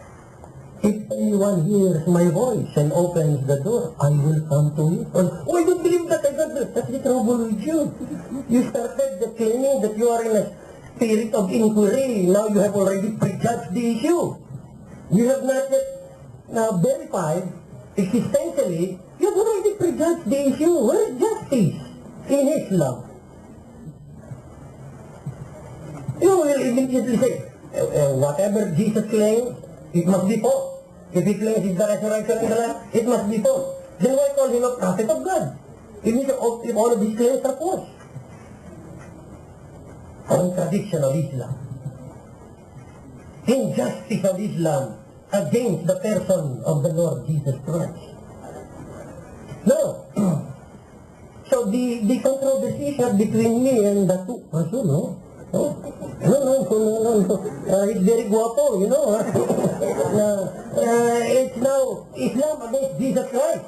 If anyone hears my voice and opens the door, I will come to him. Oh, I don't believe that. That's the trouble with you. You started claiming that you are in a spirit of inquiry. Now you have already prejudged the issue. You have not yet verified existentially. You have already prejudged the issue. Where is justice in Islam? You will immediately say, whatever Jesus claims, it must be false. If he claims it's the resurrection in the life, it must be false. Then why call him a prophet of God? If all of these claims are false. Contradiction of Islam. Injustice of Islam against the person of the Lord Jesus Christ. No. So the controversy is not between me and the two person, no? No. It's very guapo, you know. It's now Islam against Jesus Christ.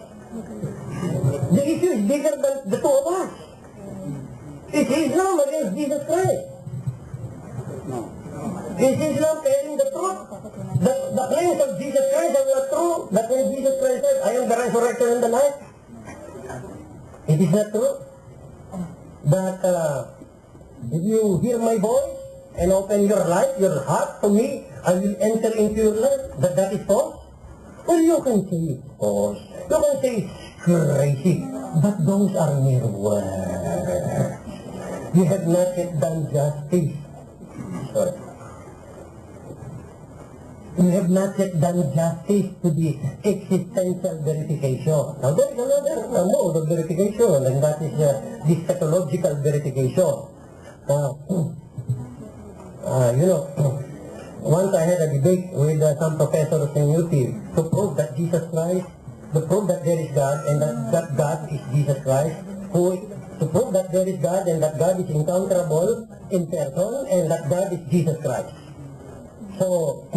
The issue is bigger than the two of us. It's Islam against Jesus Christ. Is Islam telling the truth? The claims of Jesus Christ are not true. That when Jesus Christ said, I am the resurrection and the life. It is not true. But if you hear my voice and open your life, your heart to me, I will enter into your life. That is false. Well, you can say it's false. You can say it's crazy. But those are mere words. You have not yet done justice. Sorry. You have not yet done justice to the existential verification. Now there is another mode of verification, and that is the psychological verification. Once I had a debate with some professors in UT to prove that Jesus Christ, to prove that there is God and that God is Jesus Christ, to prove that there is God and that God is encounterable in person and that God is Jesus Christ. So,